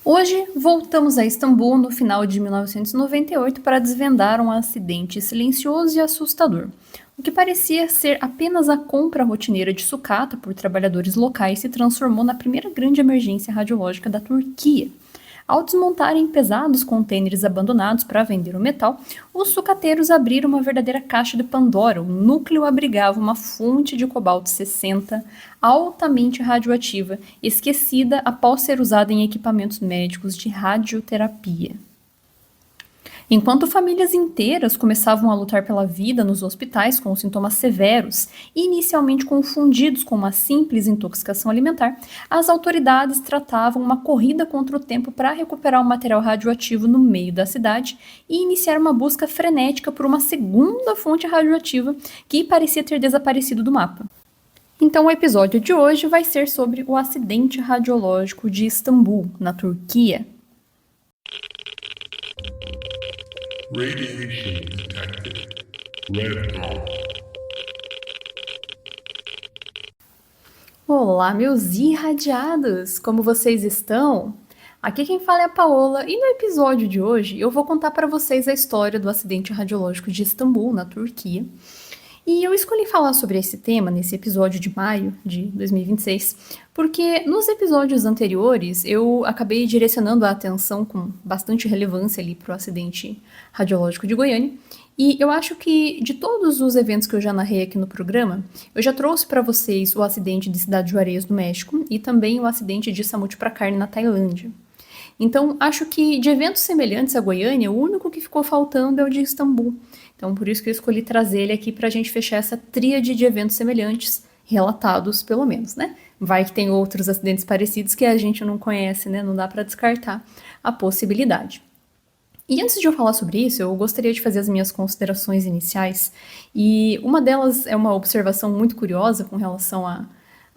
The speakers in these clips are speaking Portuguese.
Hoje, voltamos a Istambul no final de 1998 para desvendar um acidente silencioso e assustador. O que parecia ser apenas a compra rotineira de sucata por trabalhadores locais se transformou na primeira grande emergência radiológica da Turquia. Ao desmontarem pesados contêineres abandonados para vender o metal, os sucateiros abriram uma verdadeira caixa de Pandora. O núcleo abrigava uma fonte de cobalto-60 altamente radioativa, esquecida após ser usada em equipamentos médicos de radioterapia. Enquanto famílias inteiras começavam a lutar pela vida nos hospitais com sintomas severos, inicialmente confundidos com uma simples intoxicação alimentar, as autoridades tratavam uma corrida contra o tempo para recuperar o material radioativo no meio da cidade e iniciar uma busca frenética por uma segunda fonte radioativa que parecia ter desaparecido do mapa. Então o episódio de hoje vai ser sobre o acidente radiológico de Istambul, na Turquia. Radiation detected. Red dot. Olá, meus irradiados! Como vocês estão? Aqui quem fala é a Paola e no episódio de hoje eu vou contar para vocês a história do acidente radiológico de Istambul, na Turquia. E eu escolhi falar sobre esse tema nesse episódio de maio de 2026, porque nos episódios anteriores eu acabei direcionando a atenção com bastante relevância ali para o acidente radiológico de Goiânia. E eu acho que de todos os eventos que eu já narrei aqui no programa, eu já trouxe para vocês o acidente de Cidade Juarez, no México, e também o acidente de Samut Prakarn, na Tailândia. Então, acho que de eventos semelhantes a Goiânia, o único que ficou faltando é o de Istambul. Então, por isso que eu escolhi trazer ele aqui para a gente fechar essa tríade de eventos semelhantes, relatados pelo menos, né? Vai que tem outros acidentes parecidos que a gente não conhece, né? Não dá para descartar a possibilidade. E antes de eu falar sobre isso, eu gostaria de fazer as minhas considerações iniciais. E uma delas é uma observação muito curiosa com relação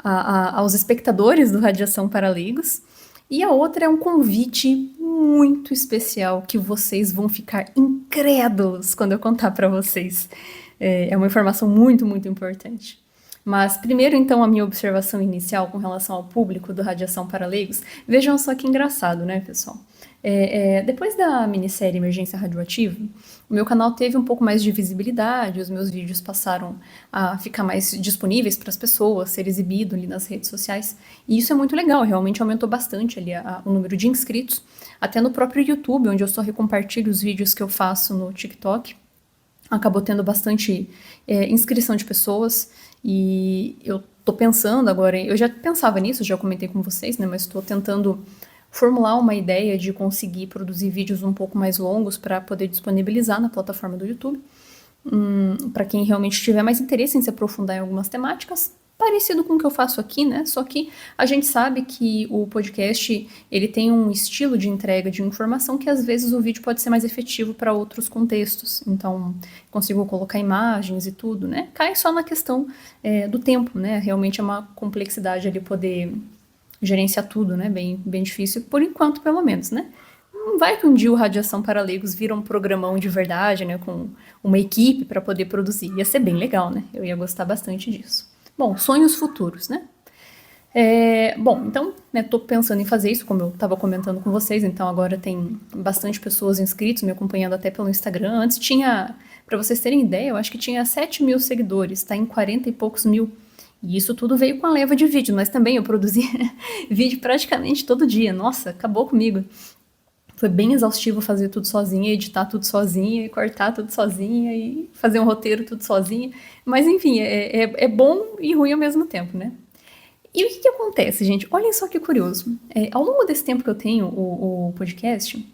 aos espectadores do Radiação para Leigos. E a outra é um convite muito especial que vocês vão ficar incrédulos quando eu contar para vocês. É uma informação muito, muito importante. Mas primeiro, então, a minha observação inicial com relação ao público do Radiação para Leigos. Vejam só que engraçado, né, pessoal? Depois da minissérie Emergência Radioativa, o meu canal teve um pouco mais de visibilidade, os meus vídeos passaram a ficar mais disponíveis para as pessoas, ser exibido ali nas redes sociais, e isso é muito legal, realmente aumentou bastante ali o número de inscritos, até no próprio YouTube, onde eu só recompartilho os vídeos que eu faço no TikTok, acabou tendo bastante inscrição de pessoas, e eu tô pensando agora, eu já pensava nisso, já comentei com vocês, né, mas estou tentando formular uma ideia de conseguir produzir vídeos um pouco mais longos para poder disponibilizar na plataforma do YouTube, para quem realmente tiver mais interesse em se aprofundar em algumas temáticas, parecido com o que eu faço aqui, né? Só que a gente sabe que o podcast ele tem um estilo de entrega de informação que às vezes o vídeo pode ser mais efetivo para outros contextos. Então, consigo colocar imagens e tudo, né? Cai só na questão do tempo, né? Realmente é uma complexidade ali poder gerenciar tudo, né? Bem difícil, por enquanto, pelo menos, né? Não vai que um dia o Radiação para Leigos vira um programão de verdade, né? Com uma equipe para poder produzir. Ia ser bem legal, né? Eu ia gostar bastante disso. Bom, sonhos futuros, né? Bom, então, né, tô pensando em fazer isso, como eu estava comentando com vocês, então agora tem bastante pessoas inscritas, me acompanhando até pelo Instagram. Antes tinha, para vocês terem ideia, eu acho que tinha 7 mil seguidores, tá em 40 e poucos mil. E isso tudo veio com a leva de vídeo, mas também eu produzi vídeo praticamente todo dia. Nossa, acabou comigo. Foi bem exaustivo fazer tudo sozinha, editar tudo sozinha, e cortar tudo sozinha, e fazer um roteiro tudo sozinha. Mas enfim, é bom e ruim ao mesmo tempo, né? E o que acontece, gente? Olhem só que curioso. Ao longo desse tempo que eu tenho o podcast,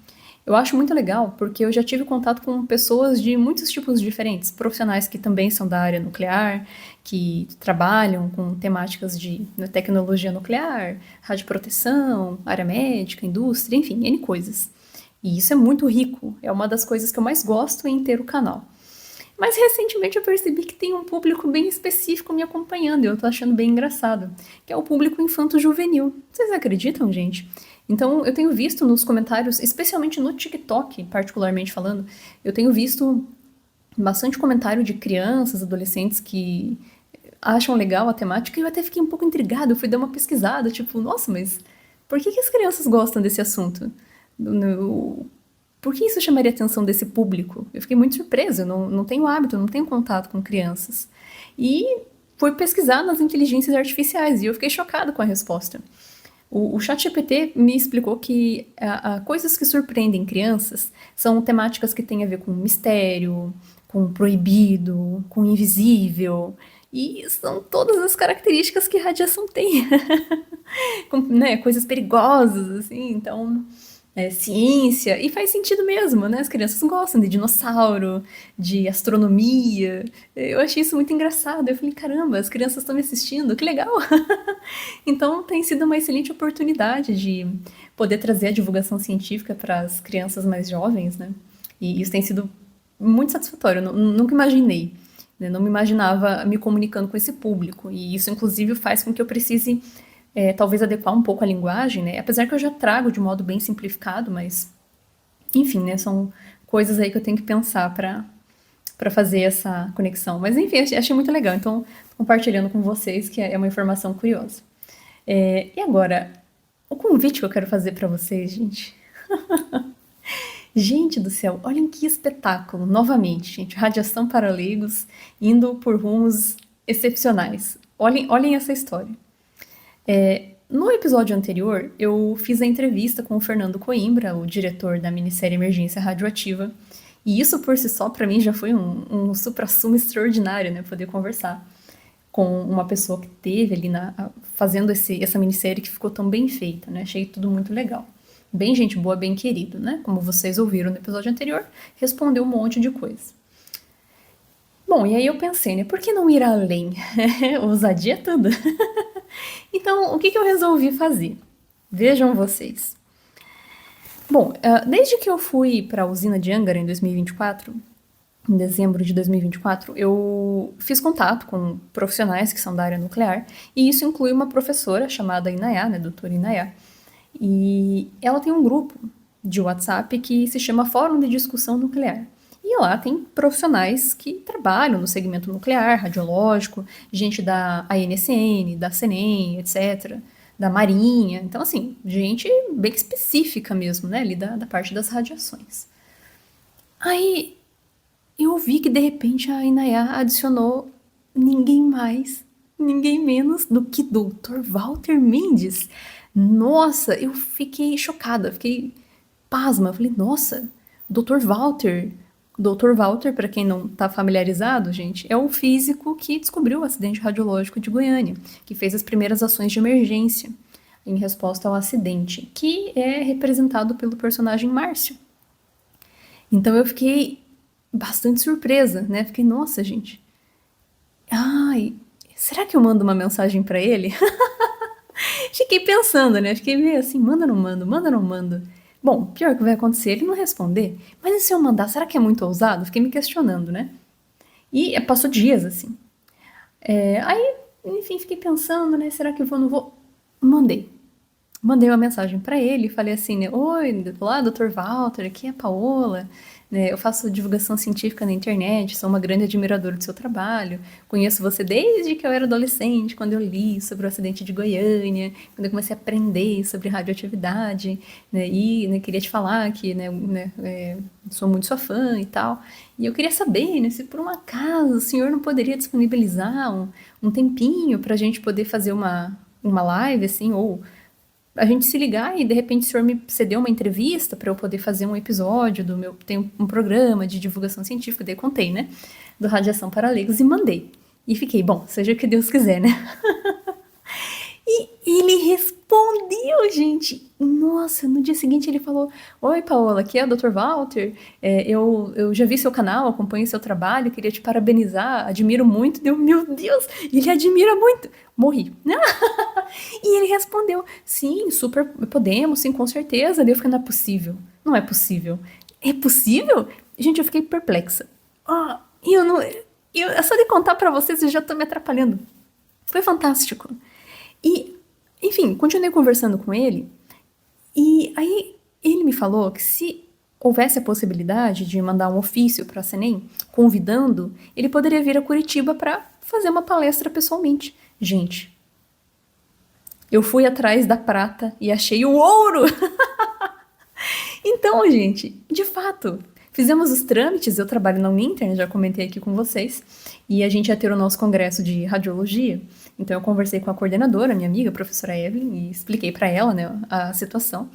eu acho muito legal, porque eu já tive contato com pessoas de muitos tipos diferentes, profissionais que também são da área nuclear, que trabalham com temáticas de tecnologia nuclear, radioproteção, área médica, indústria, enfim, N coisas. E isso é muito rico, é uma das coisas que eu mais gosto em ter o canal. Mas recentemente eu percebi que tem um público bem específico me acompanhando, e eu tô achando bem engraçado, que é o público infanto-juvenil. Vocês acreditam, gente? Então, eu tenho visto nos comentários, especialmente no TikTok, particularmente falando, eu tenho visto bastante comentário de crianças, adolescentes que acham legal a temática, e eu até fiquei um pouco intrigada, eu fui dar uma pesquisada, tipo, nossa, mas Por que as crianças gostam desse assunto? Por que isso chamaria a atenção desse público? Eu fiquei muito surpresa, eu não tenho hábito, não tenho contato com crianças. E fui pesquisar nas inteligências artificiais e eu fiquei chocada com a resposta. O ChatGPT me explicou que coisas que surpreendem crianças são temáticas que têm a ver com mistério, com proibido, com invisível, e são todas as características que radiação tem. Com, né, coisas perigosas, assim, então ciência, e faz sentido mesmo, né? As crianças gostam de dinossauro, de astronomia. Eu achei isso muito engraçado. Eu falei, caramba, as crianças estão me assistindo, que legal! Então tem sido uma excelente oportunidade de poder trazer a divulgação científica para as crianças mais jovens, né? E isso tem sido muito satisfatório. Eu nunca imaginei, né? Não me imaginava me comunicando com esse público. E isso, inclusive, faz com que eu precise talvez adequar um pouco a linguagem, né? Apesar que eu já trago de modo bem simplificado, mas enfim, né? São coisas aí que eu tenho que pensar para fazer essa conexão. Mas enfim, achei muito legal. Então, compartilhando com vocês que é uma informação curiosa. E agora, o convite que eu quero fazer para vocês, gente. Gente do céu, olhem que espetáculo, novamente, gente. Radiação para leigos indo por rumos excepcionais. Olhem essa história. No episódio anterior, eu fiz a entrevista com o Fernando Coimbra, o diretor da minissérie Emergência Radioativa, e isso por si só, para mim, já foi um suprassumo extraordinário, né? Poder conversar com uma pessoa que teve ali fazendo essa minissérie que ficou tão bem feita, né? Achei tudo muito legal. Bem gente boa, bem querido, né? Como vocês ouviram no episódio anterior, respondeu um monte de coisa. Bom, e aí eu pensei, né? Por que não ir além? Ousadia é tudo. Então, o que eu resolvi fazer? Vejam vocês. Bom, desde que eu fui para a usina de Angara em 2024, em dezembro de 2024, eu fiz contato com profissionais que são da área nuclear, e isso inclui uma professora chamada Inayá, né, doutora Inayá, e ela tem um grupo de WhatsApp que se chama Fórum de Discussão Nuclear. E lá tem profissionais que trabalham no segmento nuclear, radiológico, gente da ANSN, da CENEM, etc., da Marinha. Então, assim, gente bem específica mesmo, né, ali da parte das radiações. Aí eu vi que, de repente, a Inayá adicionou ninguém mais, ninguém menos do que Dr. Walter Mendes. Nossa, eu fiquei chocada, fiquei pasma. Falei, nossa, Dr. Walter... Dr. Walter, para quem não está familiarizado, gente, é o físico que descobriu o acidente radiológico de Goiânia, que fez as primeiras ações de emergência em resposta ao acidente, que é representado pelo personagem Márcio. Então eu fiquei bastante surpresa, né? Fiquei, nossa, gente. Ai, será que eu mando uma mensagem para ele? Fiquei pensando, né? Fiquei meio assim, manda ou não mando, manda ou não mando. Bom, pior que vai acontecer ele não responder. Mas e se eu mandar, será que é muito ousado? Fiquei me questionando, né? E passou dias, assim. Aí, enfim, fiquei pensando, né? Será que eu vou, não vou? Mandei. Mandei uma mensagem pra ele e falei assim, né? Oi, olá, Dr. Walter, aqui é a Paola. Né, eu faço divulgação científica na internet, sou uma grande admiradora do seu trabalho. Conheço você desde que eu era adolescente, quando eu li sobre o acidente de Goiânia, quando eu comecei a aprender sobre radioatividade, né, e né, queria te falar que sou muito sua fã e tal. E eu queria saber, né, se por um acaso o senhor não poderia disponibilizar um tempinho para a gente poder fazer uma live, assim, ou a gente se ligar e de repente o senhor me cedeu uma entrevista para eu poder fazer um episódio do meu... Tem um programa de divulgação científica, daí eu contei, né? Do Radiação para Leigos e mandei. E fiquei, bom, seja o que Deus quiser, né? E ele respondeu, gente. Nossa, no dia seguinte ele falou: Oi, Paola, aqui é o Dr. Walter. Eu já vi seu canal, acompanho seu trabalho, queria te parabenizar, admiro muito. Deu, meu Deus, ele admira muito. Morri. E ele respondeu: Sim, super podemos, sim, com certeza. Daí eu fiquei, não é possível. Não é possível. É possível? Gente, eu fiquei perplexa. E eu não. Só de contar pra vocês, eu já tô me atrapalhando. Foi fantástico. E, enfim, continuei conversando com ele, e aí ele me falou que se houvesse a possibilidade de mandar um ofício para a CENEM, convidando, ele poderia vir a Curitiba para fazer uma palestra pessoalmente. Gente, Eu fui atrás da prata e achei o ouro! Então, gente, de fato, fizemos os trâmites, eu trabalho na Uninter, já comentei aqui com vocês, e a gente ia ter o nosso congresso de radiologia, então eu conversei com a coordenadora, minha amiga, a professora Evelyn, e expliquei para ela, né, a situação,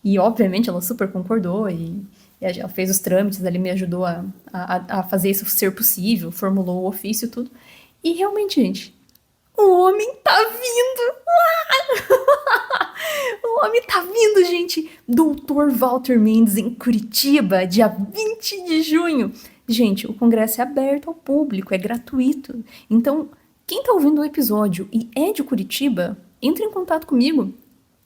e obviamente ela super concordou, e ela fez os trâmites, ali me ajudou a fazer isso ser possível, formulou o ofício e tudo, e realmente, gente, o homem tá vindo! O homem tá vindo, gente! Doutor Walter Mendes em Curitiba, dia 20 de junho. Gente, o congresso é aberto ao público, é gratuito. Então, quem tá ouvindo o episódio e é de Curitiba, entre em contato comigo,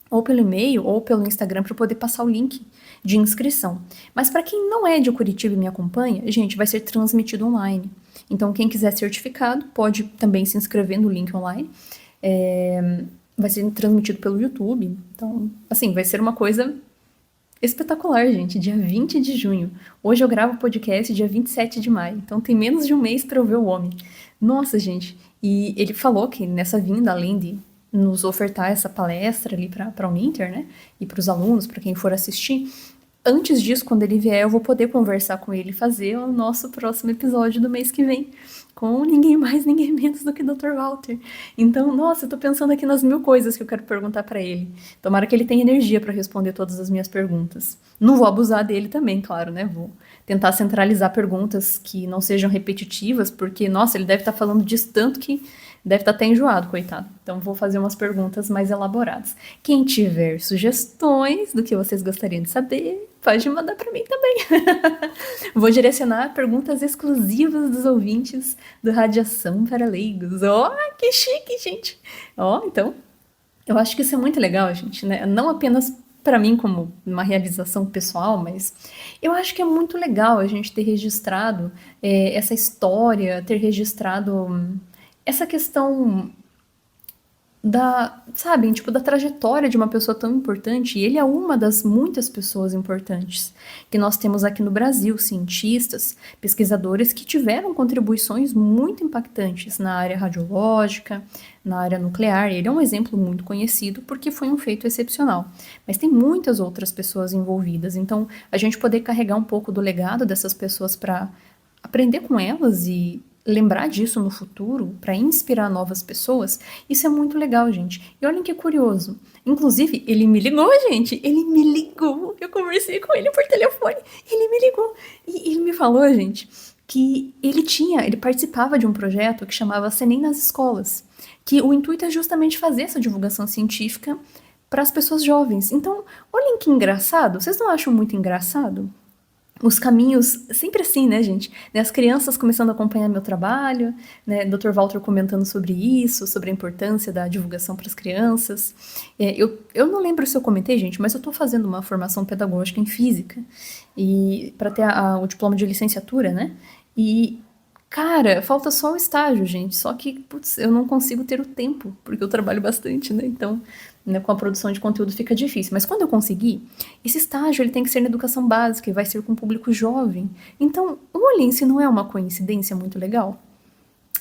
ou pelo e-mail, ou pelo Instagram, para poder passar o link de inscrição. Mas para quem não é de Curitiba e me acompanha, gente, vai ser transmitido online. Então, quem quiser certificado, pode também se inscrever no link online. Vai ser transmitido pelo YouTube. Então, assim, vai ser uma coisa espetacular, gente. Dia 20 de junho. Hoje eu gravo o podcast dia 27 de maio. Então, tem menos de um mês para eu ver o homem. Nossa, gente. E ele falou que nessa vinda, além de nos ofertar essa palestra ali para o Uninter, né? E para os alunos, para quem for assistir, antes disso, quando ele vier, eu vou poder conversar com ele e fazer o nosso próximo episódio do mês que vem, com ninguém mais, ninguém menos do que o Dr. Walter. Então, nossa, eu tô pensando aqui nas mil coisas que eu quero perguntar para ele. Tomara que ele tenha energia para responder todas as minhas perguntas. Não vou abusar dele também, claro, né? Vou tentar centralizar perguntas que não sejam repetitivas, porque, nossa, ele deve estar falando disso tanto que deve estar até enjoado, coitado. Então vou fazer umas perguntas mais elaboradas. Quem tiver sugestões do que vocês gostariam de saber, pode mandar para mim também. Vou direcionar perguntas exclusivas dos ouvintes do Radiação para Leigos. Ó, que chique, gente! Ó, então, eu acho que isso é muito legal, gente, né? Não apenas para mim como uma realização pessoal, mas eu acho que é muito legal a gente ter registrado essa história, ter registrado essa questão da, sabe, tipo, da trajetória de uma pessoa tão importante, e ele é uma das muitas pessoas importantes que nós temos aqui no Brasil, cientistas, pesquisadores que tiveram contribuições muito impactantes na área radiológica, na área nuclear. Ele é um exemplo muito conhecido porque foi um feito excepcional, mas tem muitas outras pessoas envolvidas, então a gente poder carregar um pouco do legado dessas pessoas para aprender com elas e lembrar disso no futuro, para inspirar novas pessoas, isso é muito legal, gente. E olhem que curioso. Inclusive, ele me ligou, gente. Ele me ligou. Eu conversei com ele por telefone. Ele me ligou. E ele me falou, gente, que ele participava de um projeto que chamava Senem nas Escolas, que o intuito é justamente fazer essa divulgação científica para as pessoas jovens. Então, olhem que engraçado. Vocês não acham muito engraçado? Os caminhos, sempre assim, né, gente? As crianças começando a acompanhar meu trabalho, né? Dr. Walter comentando sobre isso, sobre a importância da divulgação para as crianças. Eu não lembro se eu comentei, gente, mas eu estou fazendo uma formação pedagógica em física e para ter o diploma de licenciatura, né? E, cara, falta só o estágio, gente. Só que, putz, eu não consigo ter o tempo, porque eu trabalho bastante, né? Então, né, com a produção de conteúdo fica difícil. Mas quando eu conseguir, esse estágio ele tem que ser na educação básica e vai ser com o público jovem. Então, olhem se não é uma coincidência muito legal.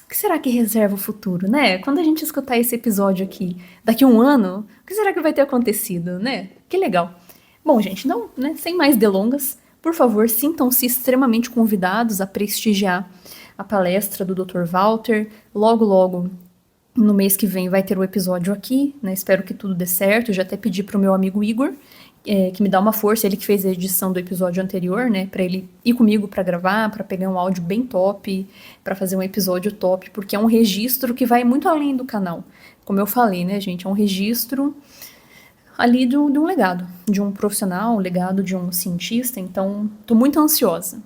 O que será que reserva o futuro, né? Quando a gente escutar esse episódio aqui, daqui a um ano, o que será que vai ter acontecido, né? Que legal. Bom, gente, não, né, sem mais delongas, por favor, sintam-se extremamente convidados a prestigiar a palestra do Dr. Walter. Logo, logo, no mês que vem vai ter o episódio aqui, né? Espero que tudo dê certo. Eu já até pedi pro meu amigo Igor, que me dá uma força, ele que fez a edição do episódio anterior, né? Pra ele ir comigo pra gravar, pra pegar um áudio bem top, pra fazer um episódio top, porque é um registro que vai muito além do canal. Como eu falei, né, gente? É um registro ali de um legado, de um profissional, um legado de um cientista. Então, tô muito ansiosa.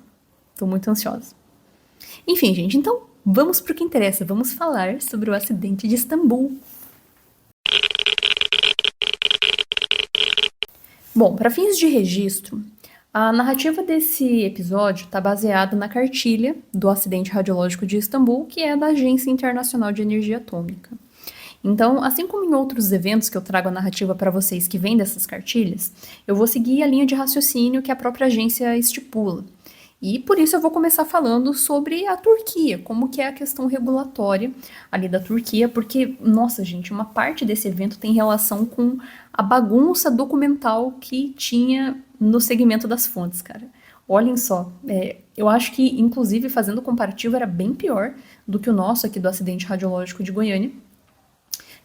Enfim, gente, então vamos pro que interessa. Vamos falar sobre o acidente de Istambul. Bom, para fins de registro, a narrativa desse episódio está baseada na cartilha do acidente radiológico de Istambul, que é da Agência Internacional de Energia Atômica. Então, assim como em outros eventos que eu trago a narrativa para vocês que vêm dessas cartilhas, eu vou seguir a linha de raciocínio que a própria agência estipula. E por isso eu vou começar falando sobre a Turquia, como que é a questão regulatória ali da Turquia, porque, nossa gente, uma parte desse evento tem relação com a bagunça documental que tinha no segmento das fontes, cara. Olhem só, eu acho que, inclusive, fazendo o comparativo, era bem pior do que o nosso aqui do acidente radiológico de Goiânia.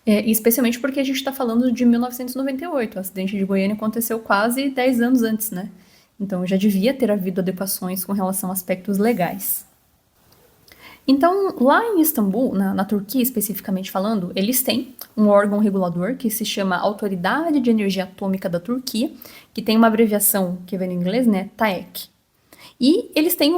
Especialmente porque a gente está falando de 1998. O acidente de Goiânia aconteceu quase 10 anos antes, né? Então já devia ter havido adequações com relação a aspectos legais. Então, lá em Istambul, na Turquia especificamente falando, eles têm um órgão regulador que se chama Autoridade de Energia Atômica da Turquia, que tem uma abreviação que vem em inglês, né? TAEK. E eles têm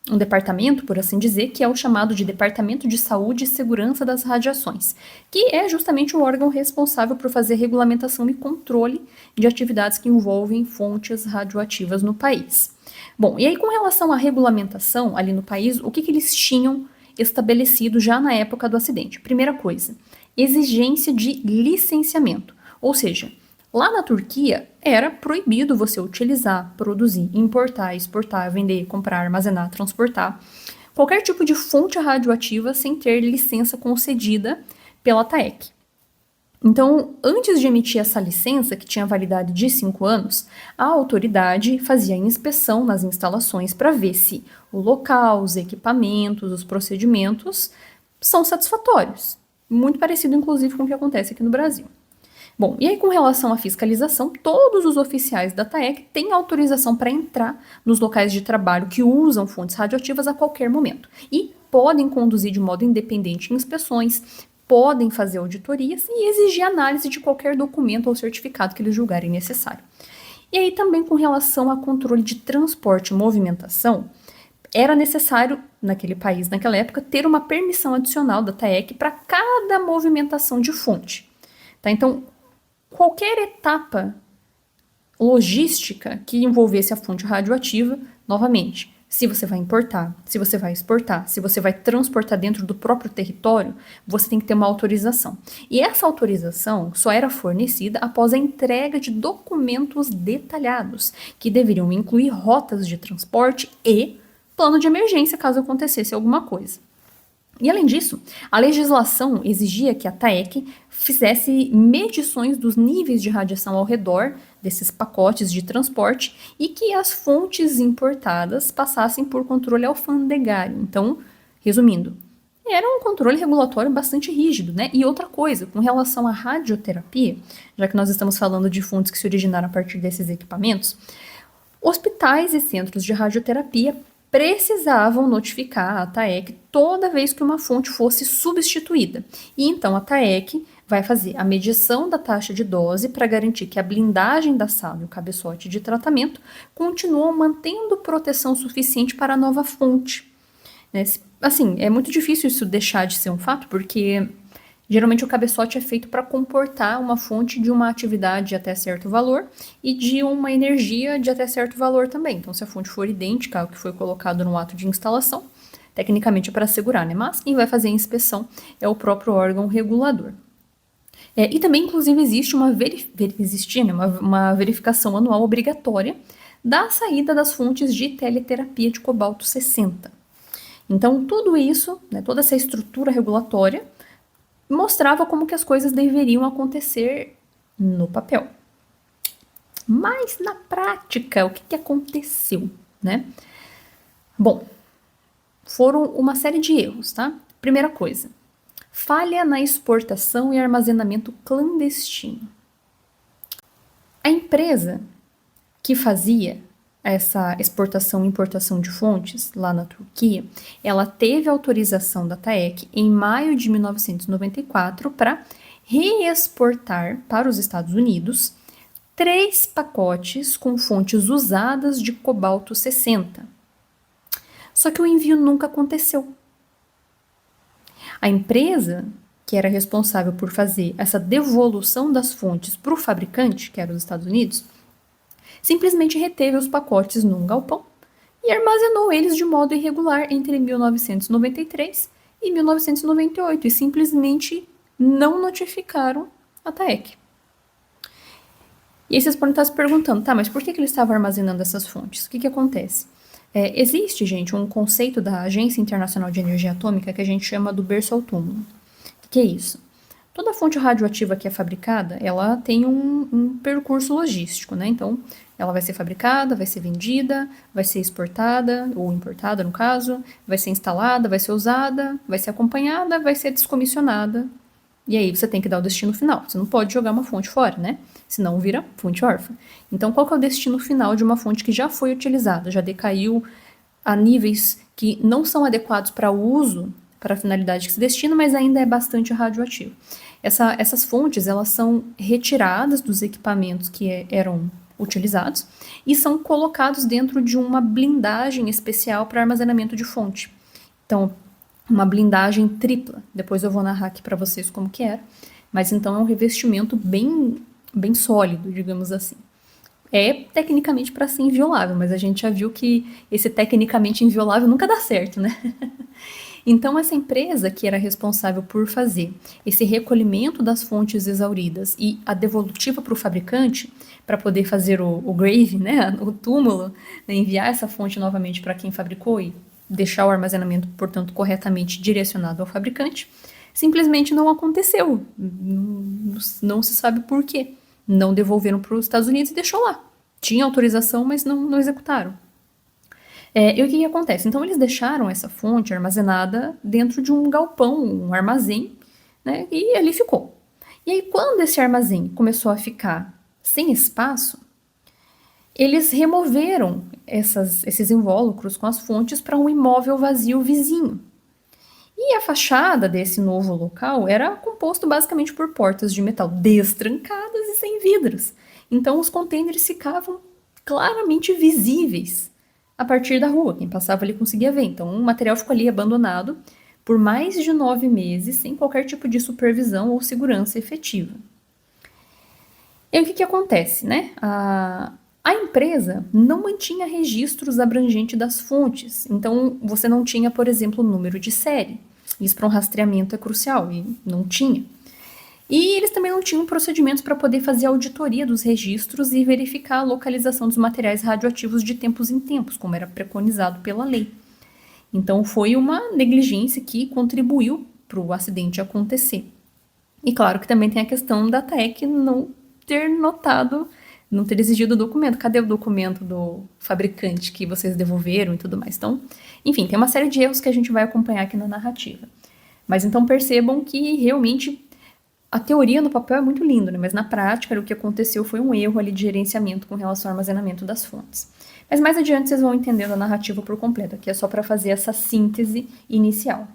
um departamento, por assim dizer, que é o chamado de Departamento de Saúde e Segurança das Radiações, que é justamente o órgão responsável por fazer regulamentação e controle de atividades que envolvem fontes radioativas no país. Bom, e aí com relação à regulamentação ali no país, o que eles tinham estabelecido já na época do acidente? Primeira coisa, exigência de licenciamento, ou seja, lá na Turquia, era proibido você utilizar, produzir, importar, exportar, vender, comprar, armazenar, transportar qualquer tipo de fonte radioativa sem ter licença concedida pela TAEK. Então, antes de emitir essa licença, que tinha validade de 5 anos, a autoridade fazia inspeção nas instalações para ver se o local, os equipamentos, os procedimentos são satisfatórios. Muito parecido, inclusive, com o que acontece aqui no Brasil. Bom, e aí com relação à fiscalização, todos os oficiais da TAEK têm autorização para entrar nos locais de trabalho que usam fontes radioativas a qualquer momento. E podem conduzir de modo independente inspeções, podem fazer auditorias e exigir análise de qualquer documento ou certificado que eles julgarem necessário. E aí também com relação a controle de transporte e movimentação, era necessário, naquele país, naquela época, ter uma permissão adicional da TAEK para cada movimentação de fonte. Tá? Então, qualquer etapa logística que envolvesse a fonte radioativa, novamente, se você vai importar, se você vai exportar, se você vai transportar dentro do próprio território, você tem que ter uma autorização. E essa autorização só era fornecida após a entrega de documentos detalhados, que deveriam incluir rotas de transporte e plano de emergência caso acontecesse alguma coisa. E além disso, a legislação exigia que a TAEK fizesse medições dos níveis de radiação ao redor desses pacotes de transporte e que as fontes importadas passassem por controle alfandegário. Então, resumindo, era um controle regulatório bastante rígido, né? E outra coisa, com relação à radioterapia, já que nós estamos falando de fontes que se originaram a partir desses equipamentos, hospitais e centros de radioterapia precisavam notificar a TAEK toda vez que uma fonte fosse substituída. E então a TAEK vai fazer a medição da taxa de dose para garantir que a blindagem da sala e o cabeçote de tratamento continuam mantendo proteção suficiente para a nova fonte. Assim, é muito difícil isso deixar de ser um fato, porque geralmente o cabeçote é feito para comportar uma fonte de uma atividade até certo valor e de uma energia de até certo valor também. Então, se a fonte for idêntica ao que foi colocado no ato de instalação, tecnicamente é para assegurar, né? Mas quem vai fazer a inspeção é o próprio órgão regulador. E também, inclusive, existe uma verificação anual obrigatória da saída das fontes de teleterapia de cobalto 60. Então, tudo isso, né, toda essa estrutura regulatória, mostrava como que as coisas deveriam acontecer no papel. Mas na prática, o que aconteceu, né? Bom, foram uma série de erros, tá? Primeira coisa, falha na exportação e armazenamento clandestino. A empresa que fazia essa exportação e importação de fontes lá na Turquia, ela teve autorização da TAEK em maio de 1994 para reexportar para os Estados Unidos 3 pacotes com fontes usadas de cobalto 60. Só que o envio nunca aconteceu. A empresa que era responsável por fazer essa devolução das fontes para o fabricante, que era os Estados Unidos, simplesmente reteve os pacotes num galpão e armazenou eles de modo irregular entre 1993 e 1998 e simplesmente não notificaram a TAEK. E aí vocês podem estar se perguntando, tá, mas por que ele estava armazenando essas fontes? O que acontece? Existe, gente, um conceito da Agência Internacional de Energia Atômica que a gente chama do berço ao túmulo. O que é isso? Toda fonte radioativa que é fabricada, ela tem um percurso logístico, né? Então, ela vai ser fabricada, vai ser vendida, vai ser exportada, ou importada no caso, vai ser instalada, vai ser usada, vai ser acompanhada, vai ser descomissionada. E aí você tem que dar o destino final. Você não pode jogar uma fonte fora, né? Senão vira fonte órfã. Então, qual que é o destino final de uma fonte que já foi utilizada, já decaiu a níveis que não são adequados para o uso, para a finalidade que se destina, mas ainda é bastante radioativo. Essas fontes, elas são retiradas dos equipamentos que eram utilizados e são colocados dentro de uma blindagem especial para armazenamento de fonte. Então, uma blindagem tripla. Depois eu vou narrar aqui para vocês como que era. Mas então é um revestimento bem sólido, digamos assim. É tecnicamente para ser inviolável, mas a gente já viu que esse tecnicamente inviolável nunca dá certo, né? Então, essa empresa que era responsável por fazer esse recolhimento das fontes exauridas e a devolutiva para o fabricante, para poder fazer o grave, né, o túmulo, né, enviar essa fonte novamente para quem fabricou e deixar o armazenamento, portanto, corretamente direcionado ao fabricante, simplesmente não aconteceu. Não se sabe por quê. Não devolveram para os Estados Unidos e deixou lá. Tinha autorização, mas não executaram. E o que acontece? Então, eles deixaram essa fonte armazenada dentro de um galpão, um armazém, né? E ali ficou. E aí, quando esse armazém começou a ficar sem espaço, eles removeram esses invólucros com as fontes para um imóvel vazio vizinho. E a fachada desse novo local era composto basicamente por portas de metal destrancadas e sem vidros. Então, os contêineres ficavam claramente visíveis a partir da rua. Quem passava ali conseguia ver. Então, o material ficou ali abandonado por mais de 9 meses, sem qualquer tipo de supervisão ou segurança efetiva. E aí, o que acontece, né? A empresa não mantinha registros abrangentes das fontes. Então, você não tinha, por exemplo, o número de série. Isso para um rastreamento é crucial, e não tinha. E eles também não tinham procedimentos para poder fazer auditoria dos registros e verificar a localização dos materiais radioativos de tempos em tempos, como era preconizado pela lei. Então, foi uma negligência que contribuiu para o acidente acontecer. E claro que também tem a questão da TEC não ter notado, não ter exigido o documento. Cadê o documento do fabricante que vocês devolveram e tudo mais? Então, enfim, tem uma série de erros que a gente vai acompanhar aqui na narrativa. Mas então percebam que realmente a teoria no papel é muito linda, né? Mas na prática o que aconteceu foi um erro ali de gerenciamento com relação ao armazenamento das fontes. Mas mais adiante vocês vão entendendo a narrativa por completo, aqui é só para fazer essa síntese inicial.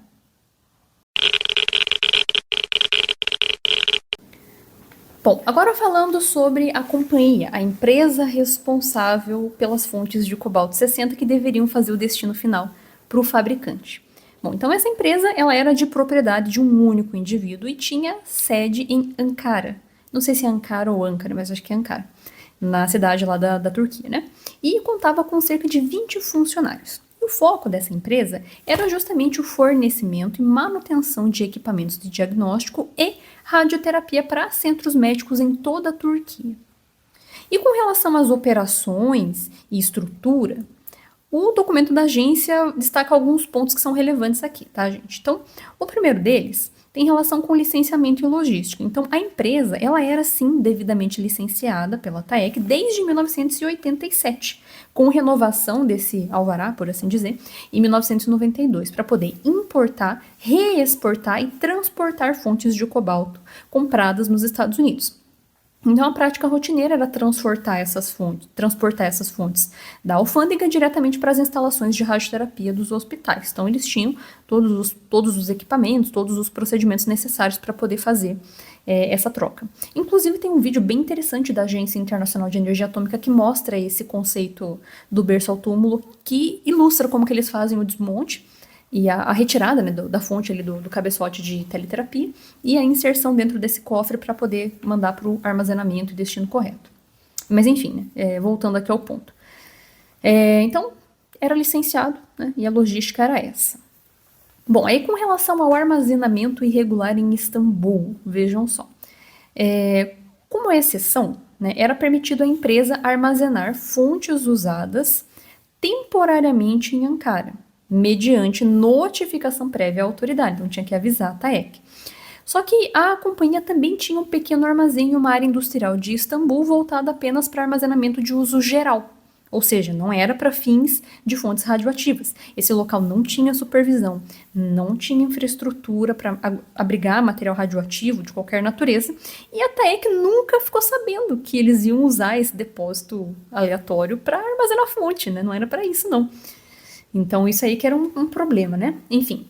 Bom, agora falando sobre a companhia, a empresa responsável pelas fontes de cobalto 60 que deveriam fazer o destino final para o fabricante. Bom, então essa empresa ela era de propriedade de um único indivíduo e tinha sede em Ankara. Não sei se é Ankara ou Ankara, mas acho que é Ankara, na cidade lá da Turquia, né? E contava com cerca de 20 funcionários. E o foco dessa empresa era justamente o fornecimento e manutenção de equipamentos de diagnóstico e radioterapia para centros médicos em toda a Turquia. E com relação às operações e estrutura, o documento da agência destaca alguns pontos que são relevantes aqui, tá, gente? Então, o primeiro deles tem relação com licenciamento e logística. Então, a empresa, ela era, sim, devidamente licenciada pela TAEC desde 1987, com renovação desse alvará, por assim dizer, em 1992, para poder importar, reexportar e transportar fontes de cobalto compradas nos Estados Unidos. Então, a prática rotineira era transportar essas fontes da alfândega diretamente para as instalações de radioterapia dos hospitais. Então, eles tinham todos os equipamentos, todos os procedimentos necessários para poder fazer essa troca. Inclusive, tem um vídeo bem interessante da Agência Internacional de Energia Atômica que mostra esse conceito do berço ao túmulo, que ilustra como que eles fazem o desmonte e a retirada, né, da fonte ali do cabeçote de teleterapia e a inserção dentro desse cofre para poder mandar para o armazenamento e destino correto. Mas enfim, né, voltando aqui ao ponto. Então, era licenciado, né, e a logística era essa. Bom, aí com relação ao armazenamento irregular em Istambul, vejam só. Como exceção, né, era permitido à empresa armazenar fontes usadas temporariamente em Ankara, mediante notificação prévia à autoridade, então tinha que avisar a TAEC. Só que a companhia também tinha um pequeno armazém em uma área industrial de Istambul voltada apenas para armazenamento de uso geral, ou seja, não era para fins de fontes radioativas. Esse local não tinha supervisão, não tinha infraestrutura para abrigar material radioativo de qualquer natureza, e a TAEC nunca ficou sabendo que eles iam usar esse depósito aleatório para armazenar fonte, né? Não era para isso, não. Então isso aí que era um problema, né? Enfim.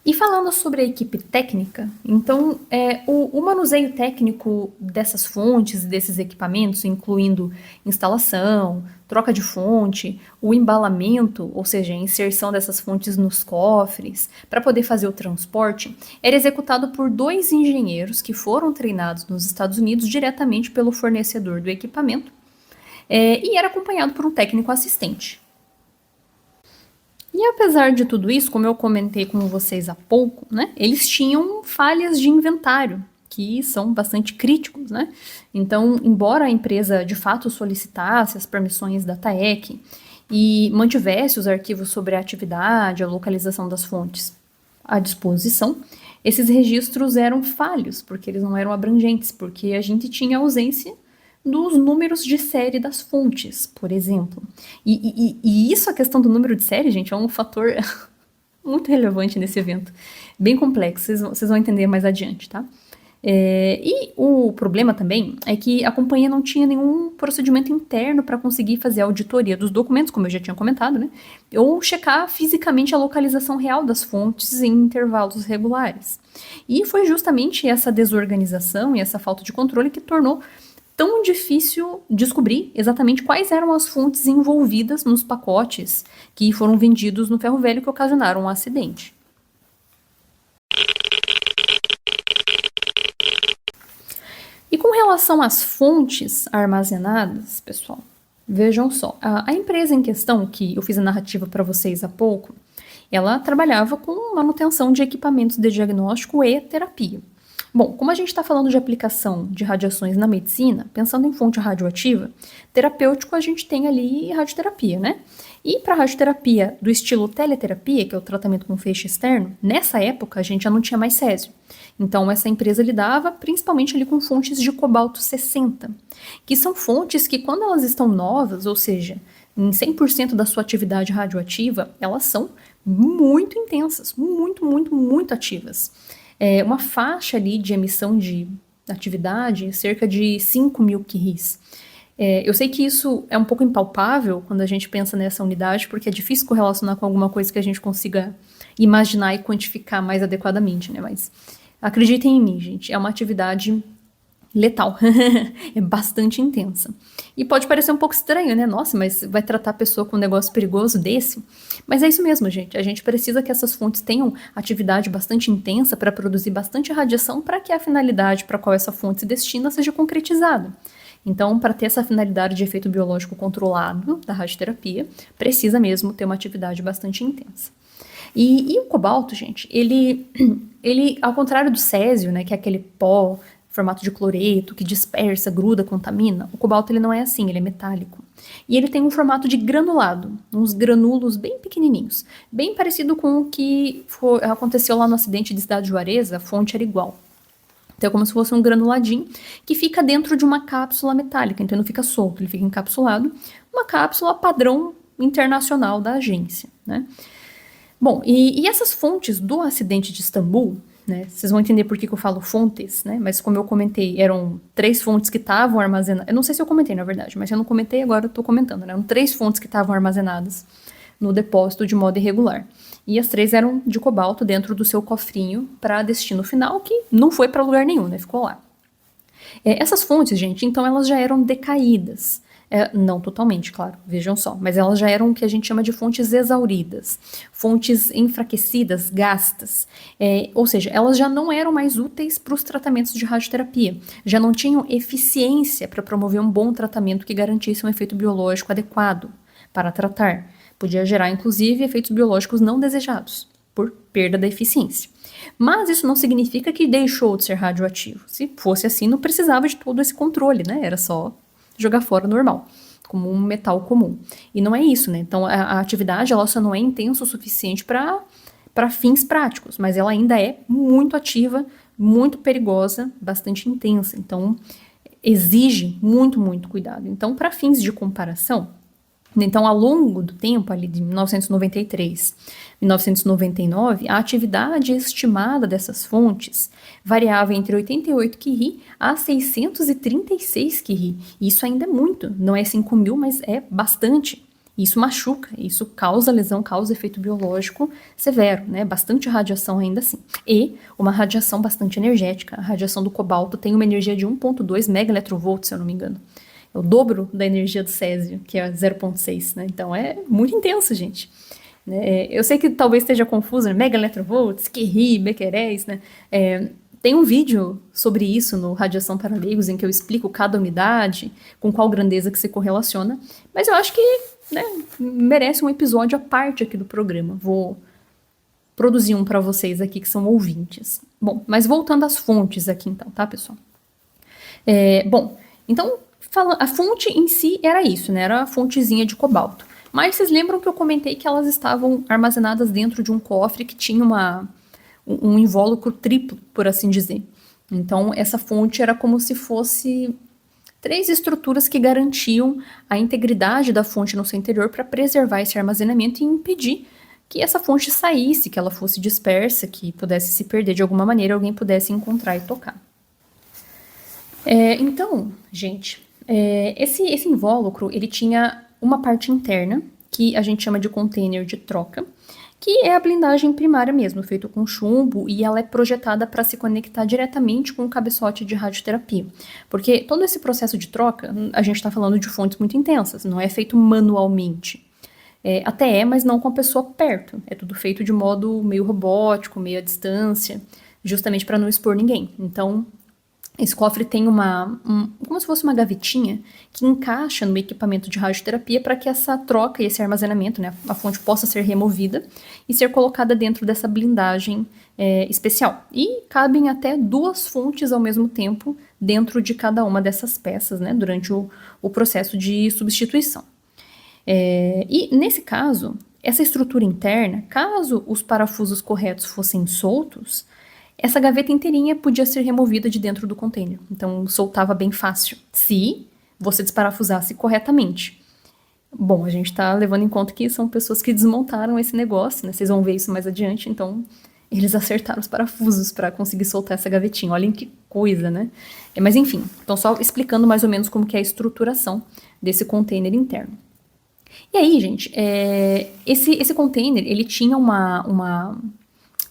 E falando sobre a equipe técnica, então o manuseio técnico dessas fontes e desses equipamentos, incluindo instalação, troca de fonte, o embalamento, ou seja, a inserção dessas fontes nos cofres, para poder fazer o transporte, era executado por 2 engenheiros que foram treinados nos Estados Unidos diretamente pelo fornecedor do equipamento, e era acompanhado por um técnico assistente. E apesar de tudo isso, como eu comentei com vocês há pouco, né, eles tinham falhas de inventário, que são bastante críticos, né? Então, embora a empresa de fato solicitasse as permissões da TAEC e mantivesse os arquivos sobre a atividade, a localização das fontes à disposição, esses registros eram falhos, porque eles não eram abrangentes, porque a gente tinha ausência dos números de série das fontes, por exemplo. E isso, a questão do número de série, gente, é um fator muito relevante nesse evento. Bem complexo, vocês vão entender mais adiante, tá? E o problema também é que a companhia não tinha nenhum procedimento interno para conseguir fazer a auditoria dos documentos, como eu já tinha comentado, né? Ou checar fisicamente a localização real das fontes em intervalos regulares. E foi justamente essa desorganização e essa falta de controle que tornou tão difícil descobrir exatamente quais eram as fontes envolvidas nos pacotes que foram vendidos no ferro velho que ocasionaram o acidente. E com relação às fontes armazenadas, pessoal, vejam só, a empresa em questão, que eu fiz a narrativa para vocês há pouco, ela trabalhava com manutenção de equipamentos de diagnóstico e terapia. Bom, como a gente está falando de aplicação de radiações na medicina, pensando em fonte radioativa, terapêutico a gente tem ali radioterapia, né? E para radioterapia do estilo teleterapia, que é o tratamento com feixe externo, nessa época a gente já não tinha mais césio. Então essa empresa lidava principalmente ali com fontes de cobalto 60, que são fontes que quando elas estão novas, ou seja, em 100% da sua atividade radioativa, elas são muito intensas, muito ativas. Uma faixa ali de emissão de atividade, cerca de 5.000 quirris. Eu sei que isso é um pouco impalpável quando a gente pensa nessa unidade, porque é difícil correlacionar com alguma coisa que a gente consiga imaginar e quantificar mais adequadamente, né? Mas acreditem em mim, gente, é uma atividade letal, é bastante intensa. E pode parecer um pouco estranho, né? Nossa, mas vai tratar a pessoa com um negócio perigoso desse? Mas é isso mesmo, gente. A gente precisa que essas fontes tenham atividade bastante intensa para produzir bastante radiação para que a finalidade para qual essa fonte se destina seja concretizada. Então, para ter essa finalidade de efeito biológico controlado da radioterapia, precisa mesmo ter uma atividade bastante intensa. E o cobalto, gente, ele, ao contrário do césio, né, que é aquele pó formato de cloreto, que dispersa, gruda, contamina, o cobalto ele não é assim, ele é metálico. E ele tem um formato de granulado, uns granulos bem pequenininhos, bem parecido com o que aconteceu lá no acidente de Cidade Juarez, a fonte era igual. Então é como se fosse um granuladinho que fica dentro de uma cápsula metálica, então ele não fica solto, ele fica encapsulado, uma cápsula padrão internacional da agência, né? Bom, e essas fontes do acidente de Istambul, né, vocês vão entender por que eu falo fontes, né? Mas como eu comentei, eram 3 fontes que estavam armazenadas. Eu não sei se eu comentei, na verdade, mas se eu não comentei, agora eu tô comentando, né? Eram 3 fontes que estavam armazenadas no depósito de modo irregular. E as 3 eram de cobalto dentro do seu cofrinho para destino final, que não foi para lugar nenhum, né? Ficou lá. Essas fontes, gente, então elas já eram decaídas. Não totalmente, claro, vejam só, mas elas já eram o que a gente chama de fontes exauridas, fontes enfraquecidas, gastas, ou seja, elas já não eram mais úteis para os tratamentos de radioterapia, já não tinham eficiência para promover um bom tratamento que garantisse um efeito biológico adequado para tratar, podia gerar inclusive efeitos biológicos não desejados. por perda da eficiência. Mas isso não significa que deixou de ser radioativo. Se fosse assim, não precisava de todo esse controle, né? Era só jogar fora normal, como um metal comum. E não é isso, né? Então a atividade ela só não é intensa o suficiente para fins práticos, mas ela ainda é muito ativa, muito perigosa, bastante intensa. Então exige muito, muito cuidado. Então, para fins de comparação, então, ao longo do tempo, ali de 1993 e 1999, a atividade estimada dessas fontes variava entre 88 Curie a 636 Curie. Isso ainda é muito, não é 5.000, mas é bastante. Isso machuca, isso causa lesão, causa efeito biológico severo, né? Bastante radiação ainda assim. E uma radiação bastante energética. A radiação do cobalto tem uma energia de 1,2 megaelectrovolts, se eu não me engano. É o dobro da energia do césio, que é 0,6, né? Então é muito intenso, gente. Eu sei que talvez esteja confuso, né? Megaelectrovolts, Curie, becqueréis, né? Tem um vídeo sobre isso no Radiação para Leigos, em que eu explico cada unidade, com qual grandeza que se correlaciona, mas eu acho que, né, merece um episódio à parte aqui do programa. Vou produzir um para vocês aqui que são ouvintes. Bom, mas voltando às fontes aqui então, tá, pessoal? Então, a fonte em si era isso, né? Era a fontezinha de cobalto. Mas vocês lembram que eu comentei que elas estavam armazenadas dentro de um cofre que tinha um invólucro triplo, por assim dizer. Então, essa fonte era como se fosse 3 estruturas que garantiam a integridade da fonte no seu interior para preservar esse armazenamento e impedir que essa fonte saísse, que ela fosse dispersa, que pudesse se perder de alguma maneira, alguém pudesse encontrar e tocar. Então, gente, esse invólucro, ele tinha uma parte interna, que a gente chama de container de troca, que é a blindagem primária mesmo, feito com chumbo, e ela é projetada para se conectar diretamente com o cabeçote de radioterapia. Porque todo esse processo de troca, a gente está falando de fontes muito intensas, não é feito manualmente. Até mas não com a pessoa perto. É tudo feito de modo meio robótico, meio à distância, justamente para não expor ninguém. Então, esse cofre tem como se fosse uma gavetinha que encaixa no equipamento de radioterapia para que essa troca e esse armazenamento, né, a fonte possa ser removida e ser colocada dentro dessa blindagem especial. E cabem até 2 fontes ao mesmo tempo dentro de cada uma dessas peças, né, durante o processo de substituição. E nesse caso, essa estrutura interna, caso os parafusos corretos fossem soltos, essa gaveta inteirinha podia ser removida de dentro do container. Então, soltava bem fácil, se você desparafusasse corretamente. Bom, a gente está levando em conta que são pessoas que desmontaram esse negócio, né? Vocês vão ver isso mais adiante, então eles acertaram os parafusos para conseguir soltar essa gavetinha. Olhem que coisa, né? Mas enfim, então só explicando mais ou menos como que é a estruturação desse container interno. E aí, gente, esse container, ele tinha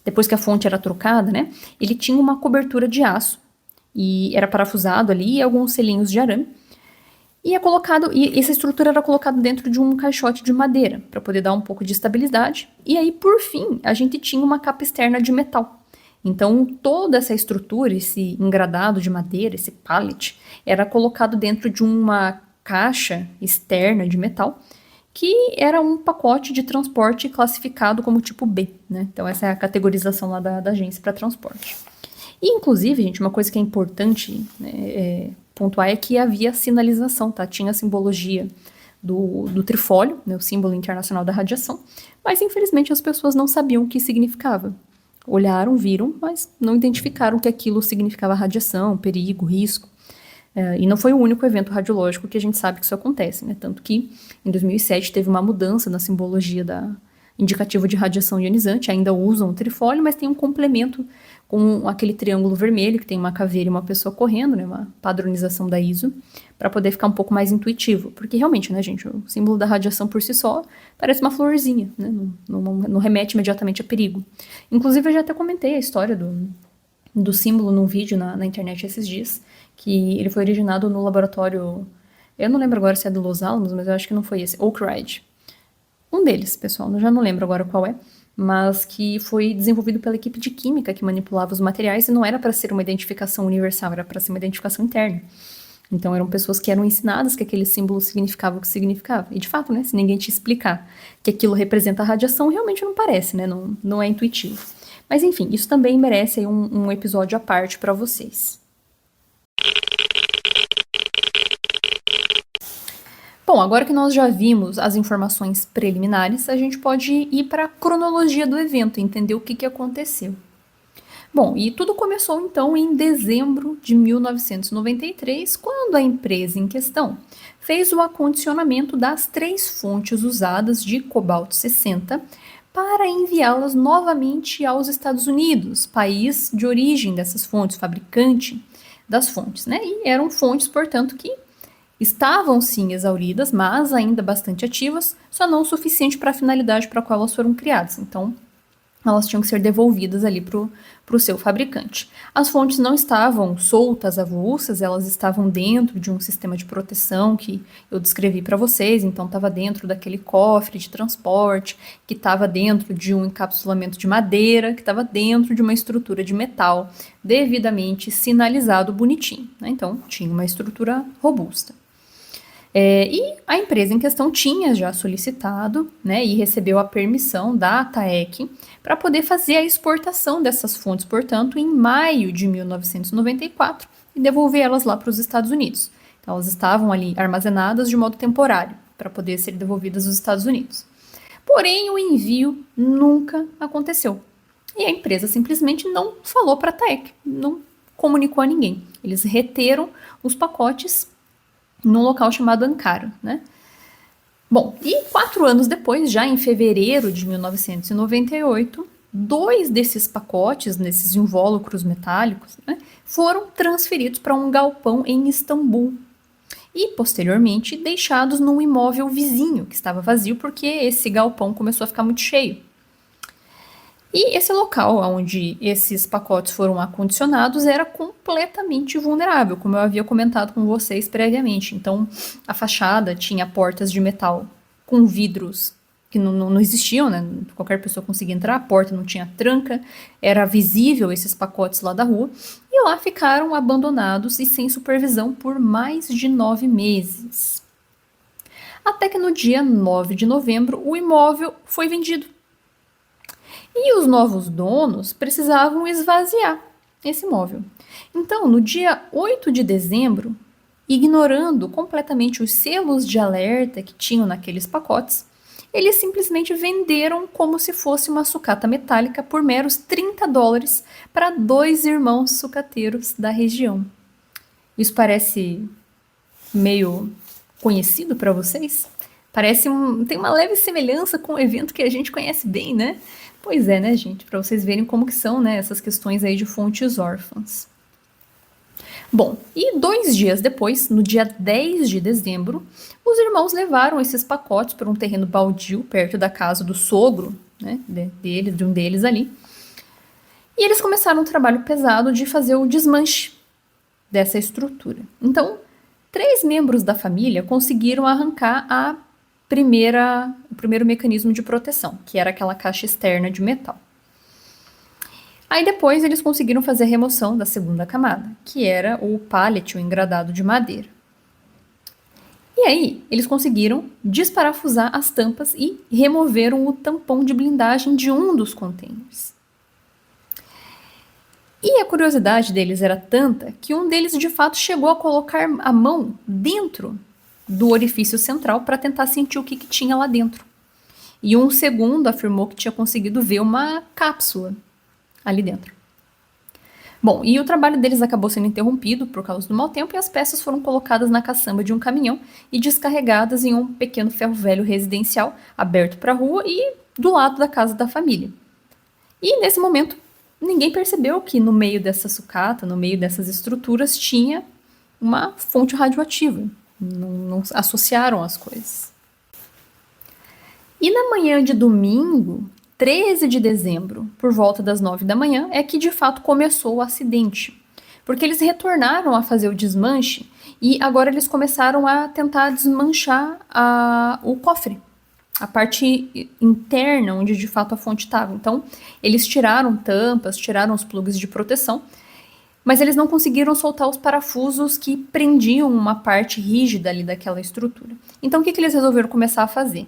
depois que a fonte era trocada, né, ele tinha uma cobertura de aço e era parafusado ali e alguns selinhos de arame. E essa estrutura era colocada dentro de um caixote de madeira para poder dar um pouco de estabilidade. E aí, por fim, a gente tinha uma capa externa de metal. Então, toda essa estrutura, esse engradado de madeira, esse pallet, era colocado dentro de uma caixa externa de metal, que era um pacote de transporte classificado como tipo B, né? Então essa é a categorização lá da agência para transporte. E inclusive, gente, uma coisa que é importante, né, pontuar é que havia sinalização, tá? Tinha a simbologia do trifólio, né, o símbolo internacional da radiação, mas infelizmente as pessoas não sabiam o que significava. Olharam, viram, mas não identificaram que aquilo significava radiação, perigo, risco. E não foi o único evento radiológico que a gente sabe que isso acontece, né? Tanto que em 2007 teve uma mudança na simbologia da indicativo de radiação ionizante, ainda usam o trifólio, mas tem um complemento com aquele triângulo vermelho, que tem uma caveira e uma pessoa correndo, né? Uma padronização da ISO, para poder ficar um pouco mais intuitivo. Porque realmente, né, gente, o símbolo da radiação por si só parece uma florzinha, né? Não remete imediatamente a perigo. Inclusive, eu já até comentei a história do símbolo num vídeo na internet esses dias, que ele foi originado no laboratório, eu não lembro agora se é do Los Alamos, mas eu acho que não foi esse, Oak Ridge. Um deles, pessoal, eu já não lembro agora qual é, mas que foi desenvolvido pela equipe de química que manipulava os materiais e não era para ser uma identificação universal, era para ser uma identificação interna. Então eram pessoas que eram ensinadas que aquele símbolo significava o que significava. E de fato, né, se ninguém te explicar que aquilo representa a radiação, realmente não parece, né, não é intuitivo. Mas enfim, isso também merece aí um episódio à parte para vocês. Bom, agora que nós já vimos as informações preliminares, a gente pode ir para a cronologia do evento, entender o que aconteceu. Bom, e tudo começou então em dezembro de 1993, quando a empresa em questão fez o acondicionamento das 3 fontes usadas de cobalto-60 para enviá-las novamente aos Estados Unidos, país de origem dessas fontes, fabricante das fontes, né? E eram fontes, portanto, que estavam sim exauridas, mas ainda bastante ativas, só não o suficiente para a finalidade para a qual elas foram criadas. Então, elas tinham que ser devolvidas ali para o seu fabricante. As fontes não estavam soltas, avulsas, elas estavam dentro de um sistema de proteção que eu descrevi para vocês, então estava dentro daquele cofre de transporte, que estava dentro de um encapsulamento de madeira, que estava dentro de uma estrutura de metal, devidamente sinalizado bonitinho, né? Então, tinha uma estrutura robusta. E a empresa em questão tinha já solicitado, né, e recebeu a permissão da ATAEC para poder fazer a exportação dessas fontes, portanto, em maio de 1994 e devolver elas lá para os Estados Unidos. Então, elas estavam ali armazenadas de modo temporário para poder ser devolvidas aos Estados Unidos. Porém, o envio nunca aconteceu. E a empresa simplesmente não falou para a ATAEC, não comunicou a ninguém. Eles reteram os pacotes num local chamado Ankara, né? Bom, e 4 anos depois, já em fevereiro de 1998, 2 desses pacotes, nesses invólucros metálicos, né, foram transferidos para um galpão em Istambul e, posteriormente, deixados num imóvel vizinho, que estava vazio porque esse galpão começou a ficar muito cheio. E esse local onde esses pacotes foram acondicionados era completamente vulnerável, como eu havia comentado com vocês previamente. Então, a fachada tinha portas de metal com vidros que não existiam, né? Qualquer pessoa conseguia entrar, a porta não tinha tranca, era visível esses pacotes lá da rua, e lá ficaram abandonados e sem supervisão por mais de 9 meses. Até que no dia 9 de novembro, o imóvel foi vendido. E os novos donos precisavam esvaziar esse imóvel. Então, no dia 8 de dezembro, ignorando completamente os selos de alerta que tinham naqueles pacotes, eles simplesmente venderam como se fosse uma sucata metálica por meros $30 para 2 irmãos sucateiros da região. Isso parece meio conhecido para vocês? Tem uma leve semelhança com um evento que a gente conhece bem, né? Pois é, né, gente? Para vocês verem como que são, né, essas questões aí de fontes órfãs. Bom, e 2 dias depois, no dia 10 de dezembro, os irmãos levaram esses pacotes para um terreno baldio perto da casa do sogro, né, de um deles ali. E eles começaram um trabalho pesado de fazer o desmanche dessa estrutura. Então, 3 membros da família conseguiram arrancar o primeiro mecanismo de proteção, que era aquela caixa externa de metal. Aí depois eles conseguiram fazer a remoção da segunda camada, que era o pallet, o engradado de madeira. E aí eles conseguiram desparafusar as tampas e removeram o tampão de blindagem de um dos containers. E a curiosidade deles era tanta que um deles de fato chegou a colocar a mão dentro do orifício central para tentar sentir o que tinha lá dentro. E um segundo afirmou que tinha conseguido ver uma cápsula ali dentro. Bom, e o trabalho deles acabou sendo interrompido por causa do mau tempo e as peças foram colocadas na caçamba de um caminhão e descarregadas em um pequeno ferro velho residencial aberto para a rua e do lado da casa da família. E nesse momento, ninguém percebeu que no meio dessa sucata, no meio dessas estruturas, tinha uma fonte radioativa. Não associaram as coisas. E na manhã de domingo, 13 de dezembro, por volta das 9 da manhã, é que de fato começou o acidente. Porque eles retornaram a fazer o desmanche e agora eles começaram a tentar desmanchar o cofre, a parte interna onde de fato a fonte estava. Então, eles tiraram tampas, tiraram os plugs de proteção, mas eles não conseguiram soltar os parafusos que prendiam uma parte rígida ali daquela estrutura. Então o que eles resolveram começar a fazer?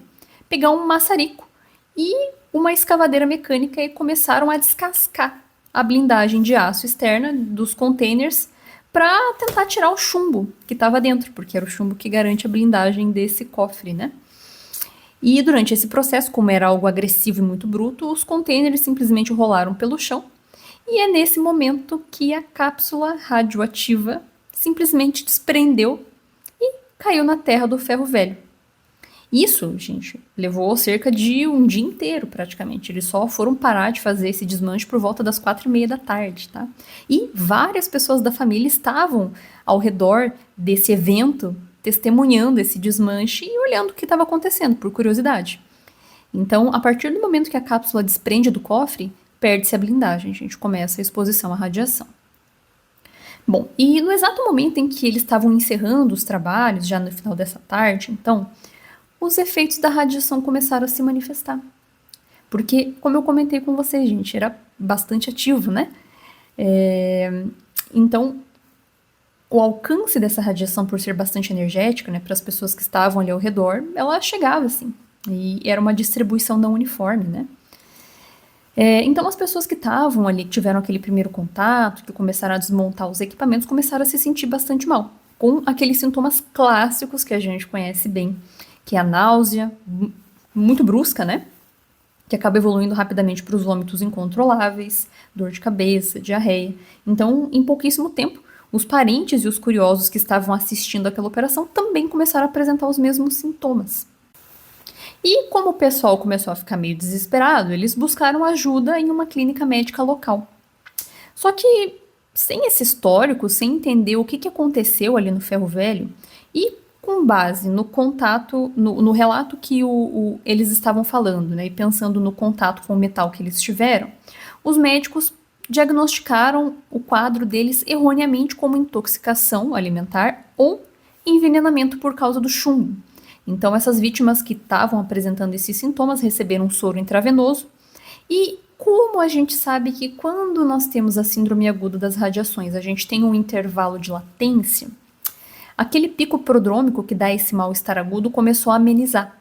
Pegar um maçarico e uma escavadeira mecânica e começaram a descascar a blindagem de aço externa dos containers para tentar tirar o chumbo que estava dentro, porque era o chumbo que garante a blindagem desse cofre, né? E durante esse processo, como era algo agressivo e muito bruto, os containers simplesmente rolaram pelo chão. E é nesse momento que a cápsula radioativa simplesmente desprendeu e caiu na terra do ferro velho. Isso, gente, levou cerca de um dia inteiro, praticamente. Eles só foram parar de fazer esse desmanche por volta das 4:30 da tarde, tá? E várias pessoas da família estavam ao redor desse evento, testemunhando esse desmanche e olhando o que estava acontecendo, por curiosidade. Então, a partir do momento que a cápsula desprende do cofre, perde-se a blindagem, gente, começa a exposição à radiação. Bom, e no exato momento em que eles estavam encerrando os trabalhos, já no final dessa tarde, então, os efeitos da radiação começaram a se manifestar. Porque, como eu comentei com vocês, gente, era bastante ativo, né? Então, o alcance dessa radiação, por ser bastante energética, né, para as pessoas que estavam ali ao redor, ela chegava, assim. E era uma distribuição não uniforme, né? Então, as pessoas que estavam ali, que tiveram aquele primeiro contato, que começaram a desmontar os equipamentos, começaram a se sentir bastante mal, com aqueles sintomas clássicos que a gente conhece bem, que é a náusea, muito brusca, né? Que acaba evoluindo rapidamente para os vômitos incontroláveis, dor de cabeça, diarreia. Então, em pouquíssimo tempo, os parentes e os curiosos que estavam assistindo àquela operação também começaram a apresentar os mesmos sintomas. E como o pessoal começou a ficar meio desesperado, eles buscaram ajuda em uma clínica médica local. Só que, sem esse histórico, sem entender o que aconteceu ali no ferro velho, e com base no contato, no relato que eles estavam falando, né, e pensando no contato com o metal que eles tiveram, os médicos diagnosticaram o quadro deles erroneamente como intoxicação alimentar ou envenenamento por causa do chumbo. Então, essas vítimas que estavam apresentando esses sintomas receberam um soro intravenoso. E como a gente sabe que quando nós temos a síndrome aguda das radiações, a gente tem um intervalo de latência, aquele pico prodrômico que dá esse mal-estar agudo começou a amenizar.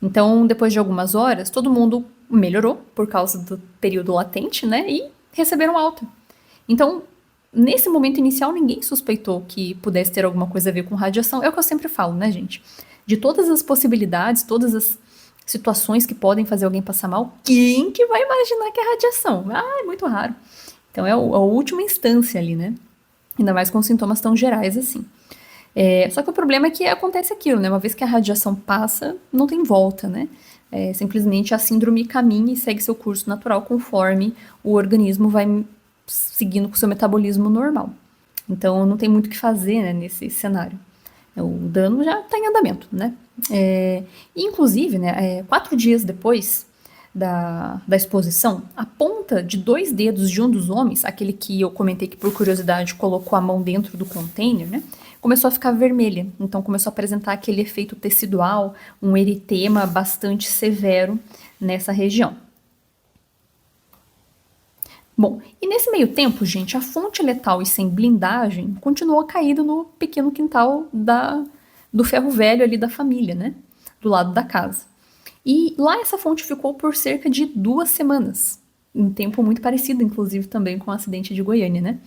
Então, depois de algumas horas, todo mundo melhorou por causa do período latente, né? E receberam alta. Então, nesse momento inicial, ninguém suspeitou que pudesse ter alguma coisa a ver com radiação. É o que eu sempre falo, né, gente? De todas as possibilidades, todas as situações que podem fazer alguém passar mal, quem que vai imaginar que é radiação? É muito raro. Então é a última instância ali, né? Ainda mais com sintomas tão gerais assim. Só que o problema é que acontece aquilo, né? Uma vez que a radiação passa, não tem volta, né? Simplesmente a síndrome caminha e segue seu curso natural conforme o organismo vai seguindo com o seu metabolismo normal. Então não tem muito o que fazer, né, nesse cenário. O dano já está em andamento, né? Inclusive, né, 4 dias depois da exposição, a ponta de 2 dedos de um dos homens, aquele que eu comentei que por curiosidade colocou a mão dentro do container, né, começou a ficar vermelha. Então começou a apresentar aquele efeito tecidual, um eritema bastante severo nessa região. Bom, e nesse meio tempo, gente, a fonte letal e sem blindagem continuou caída no pequeno quintal do ferro velho ali da família, né? Do lado da casa. E lá essa fonte ficou por cerca de 2 semanas. Um tempo muito parecido, inclusive, também com o acidente de Goiânia, né?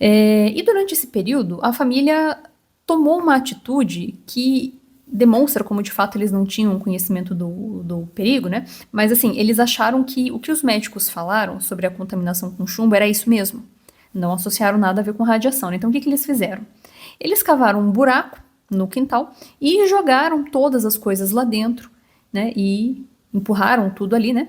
E durante esse período, a família tomou uma atitude que demonstra como de fato eles não tinham conhecimento do perigo, né? Mas assim, eles acharam que o que os médicos falaram sobre a contaminação com chumbo era isso mesmo. Não associaram nada a ver com radiação, né? Então o que eles fizeram? Eles cavaram um buraco no quintal e jogaram todas as coisas lá dentro, né? E empurraram tudo ali, né?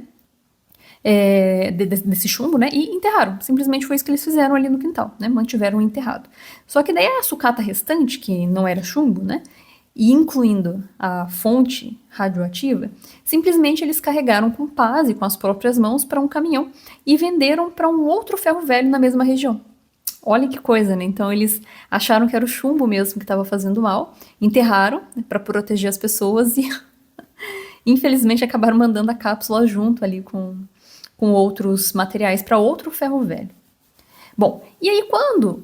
Desse chumbo, né? E enterraram. Simplesmente foi isso que eles fizeram ali no quintal, né? Mantiveram enterrado. Só que daí a sucata restante, que não era chumbo, né? E incluindo a fonte radioativa, simplesmente eles carregaram com paz e com as próprias mãos para um caminhão e venderam para um outro ferro velho na mesma região. Olha que coisa, né? Então eles acharam que era o chumbo mesmo que estava fazendo mal, enterraram, né, para proteger as pessoas e infelizmente acabaram mandando a cápsula junto ali com outros materiais para outro ferro velho. Bom, e aí quando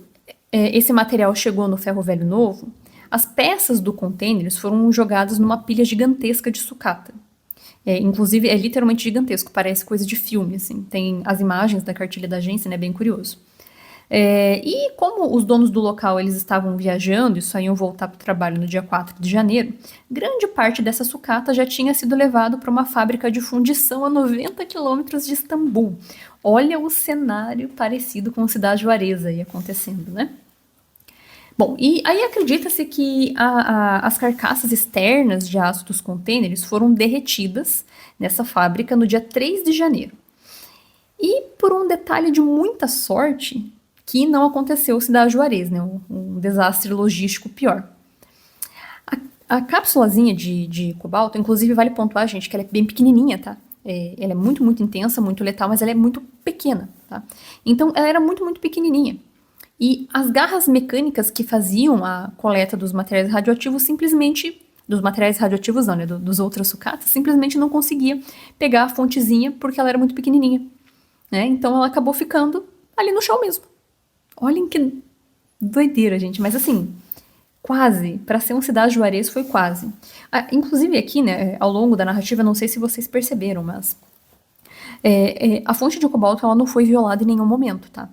esse material chegou no ferro velho novo, as peças do container foram jogadas numa pilha gigantesca de sucata. Inclusive, é literalmente gigantesco, parece coisa de filme, assim. Tem as imagens da cartilha da agência, né? Bem curioso. E como os donos do local eles estavam viajando e só iam voltar para o trabalho no dia 4 de janeiro, grande parte dessa sucata já tinha sido levado para uma fábrica de fundição a 90 quilômetros de Istambul. Olha o cenário parecido com Cidade Juarez aí acontecendo, né? Bom, e aí acredita-se que as carcaças externas de aço dos contêineres foram derretidas nessa fábrica no dia 3 de janeiro. E por um detalhe de muita sorte, que não aconteceu Cidade Juarez, né? Um desastre logístico pior. A cápsulazinha de cobalto, inclusive vale pontuar, gente, que ela é bem pequenininha, tá? Ela é muito, muito intensa, muito letal, mas ela é muito pequena, tá? Então, ela era muito, muito pequenininha. E as garras mecânicas que faziam a coleta dos materiais radioativos simplesmente, dos materiais radioativos não, né, dos outros sucatas, simplesmente não conseguia pegar a fontezinha porque ela era muito pequenininha, né? Então ela acabou ficando ali no chão mesmo. Olhem que doideira, gente, mas assim, quase, para ser um Cidade Juarez foi quase. Inclusive aqui, né, ao longo da narrativa, não sei se vocês perceberam, mas a fonte de cobalto ela não foi violada em nenhum momento, tá?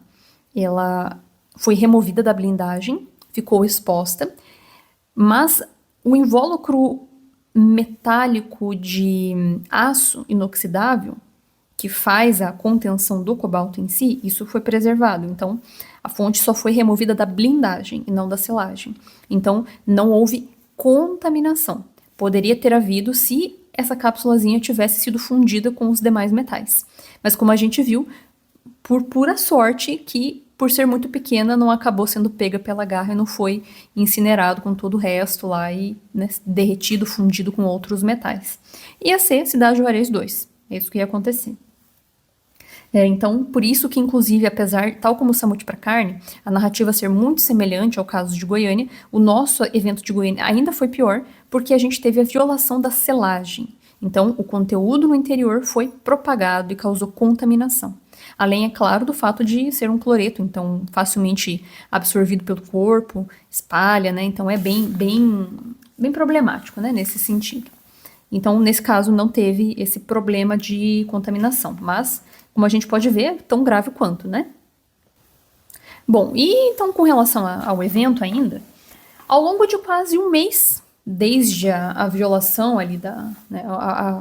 Ela foi removida da blindagem, ficou exposta, mas o invólucro metálico de aço inoxidável, que faz a contenção do cobalto em si, isso foi preservado. Então, a fonte só foi removida da blindagem e não da selagem. Então, não houve contaminação. Poderia ter havido se essa cápsulazinha tivesse sido fundida com os demais metais. Mas como a gente viu, por pura sorte que, por ser muito pequena, não acabou sendo pega pela garra e não foi incinerado com todo o resto lá e, né, derretido, fundido com outros metais. Ia ser Cidade Juarez 2. É isso que ia acontecer. Então, por isso que, inclusive, apesar, tal como o Samut para Carne, a narrativa ser muito semelhante ao caso de Goiânia, o nosso evento de Goiânia ainda foi pior, porque a gente teve a violação da selagem. Então, o conteúdo no interior foi propagado e causou contaminação. Além, é claro, do fato de ser um cloreto, então facilmente absorvido pelo corpo, espalha, né? Então é bem problemático, né, nesse sentido. Então, nesse caso, não teve esse problema de contaminação, mas, como a gente pode ver, é tão grave quanto, né? Bom, e então com relação ao evento ainda, ao longo de quase um mês, desde a violação ali né,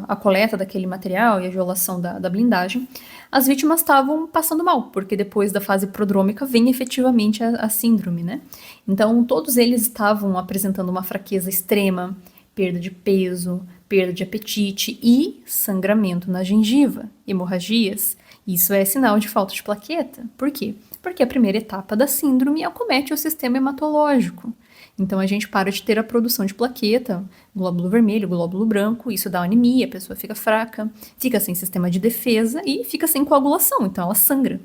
a coleta daquele material e a violação da blindagem, as vítimas estavam passando mal, porque depois da fase prodrômica vem efetivamente a síndrome, né? Então, todos eles estavam apresentando uma fraqueza extrema, perda de peso, perda de apetite e sangramento na gengiva, hemorragias. Isso é sinal de falta de plaqueta. Por quê? Porque a primeira etapa da síndrome acomete o sistema hematológico. Então a gente para de ter a produção de plaqueta, glóbulo vermelho, glóbulo branco, isso dá anemia, a pessoa fica fraca, fica sem sistema de defesa e fica sem coagulação, então ela sangra.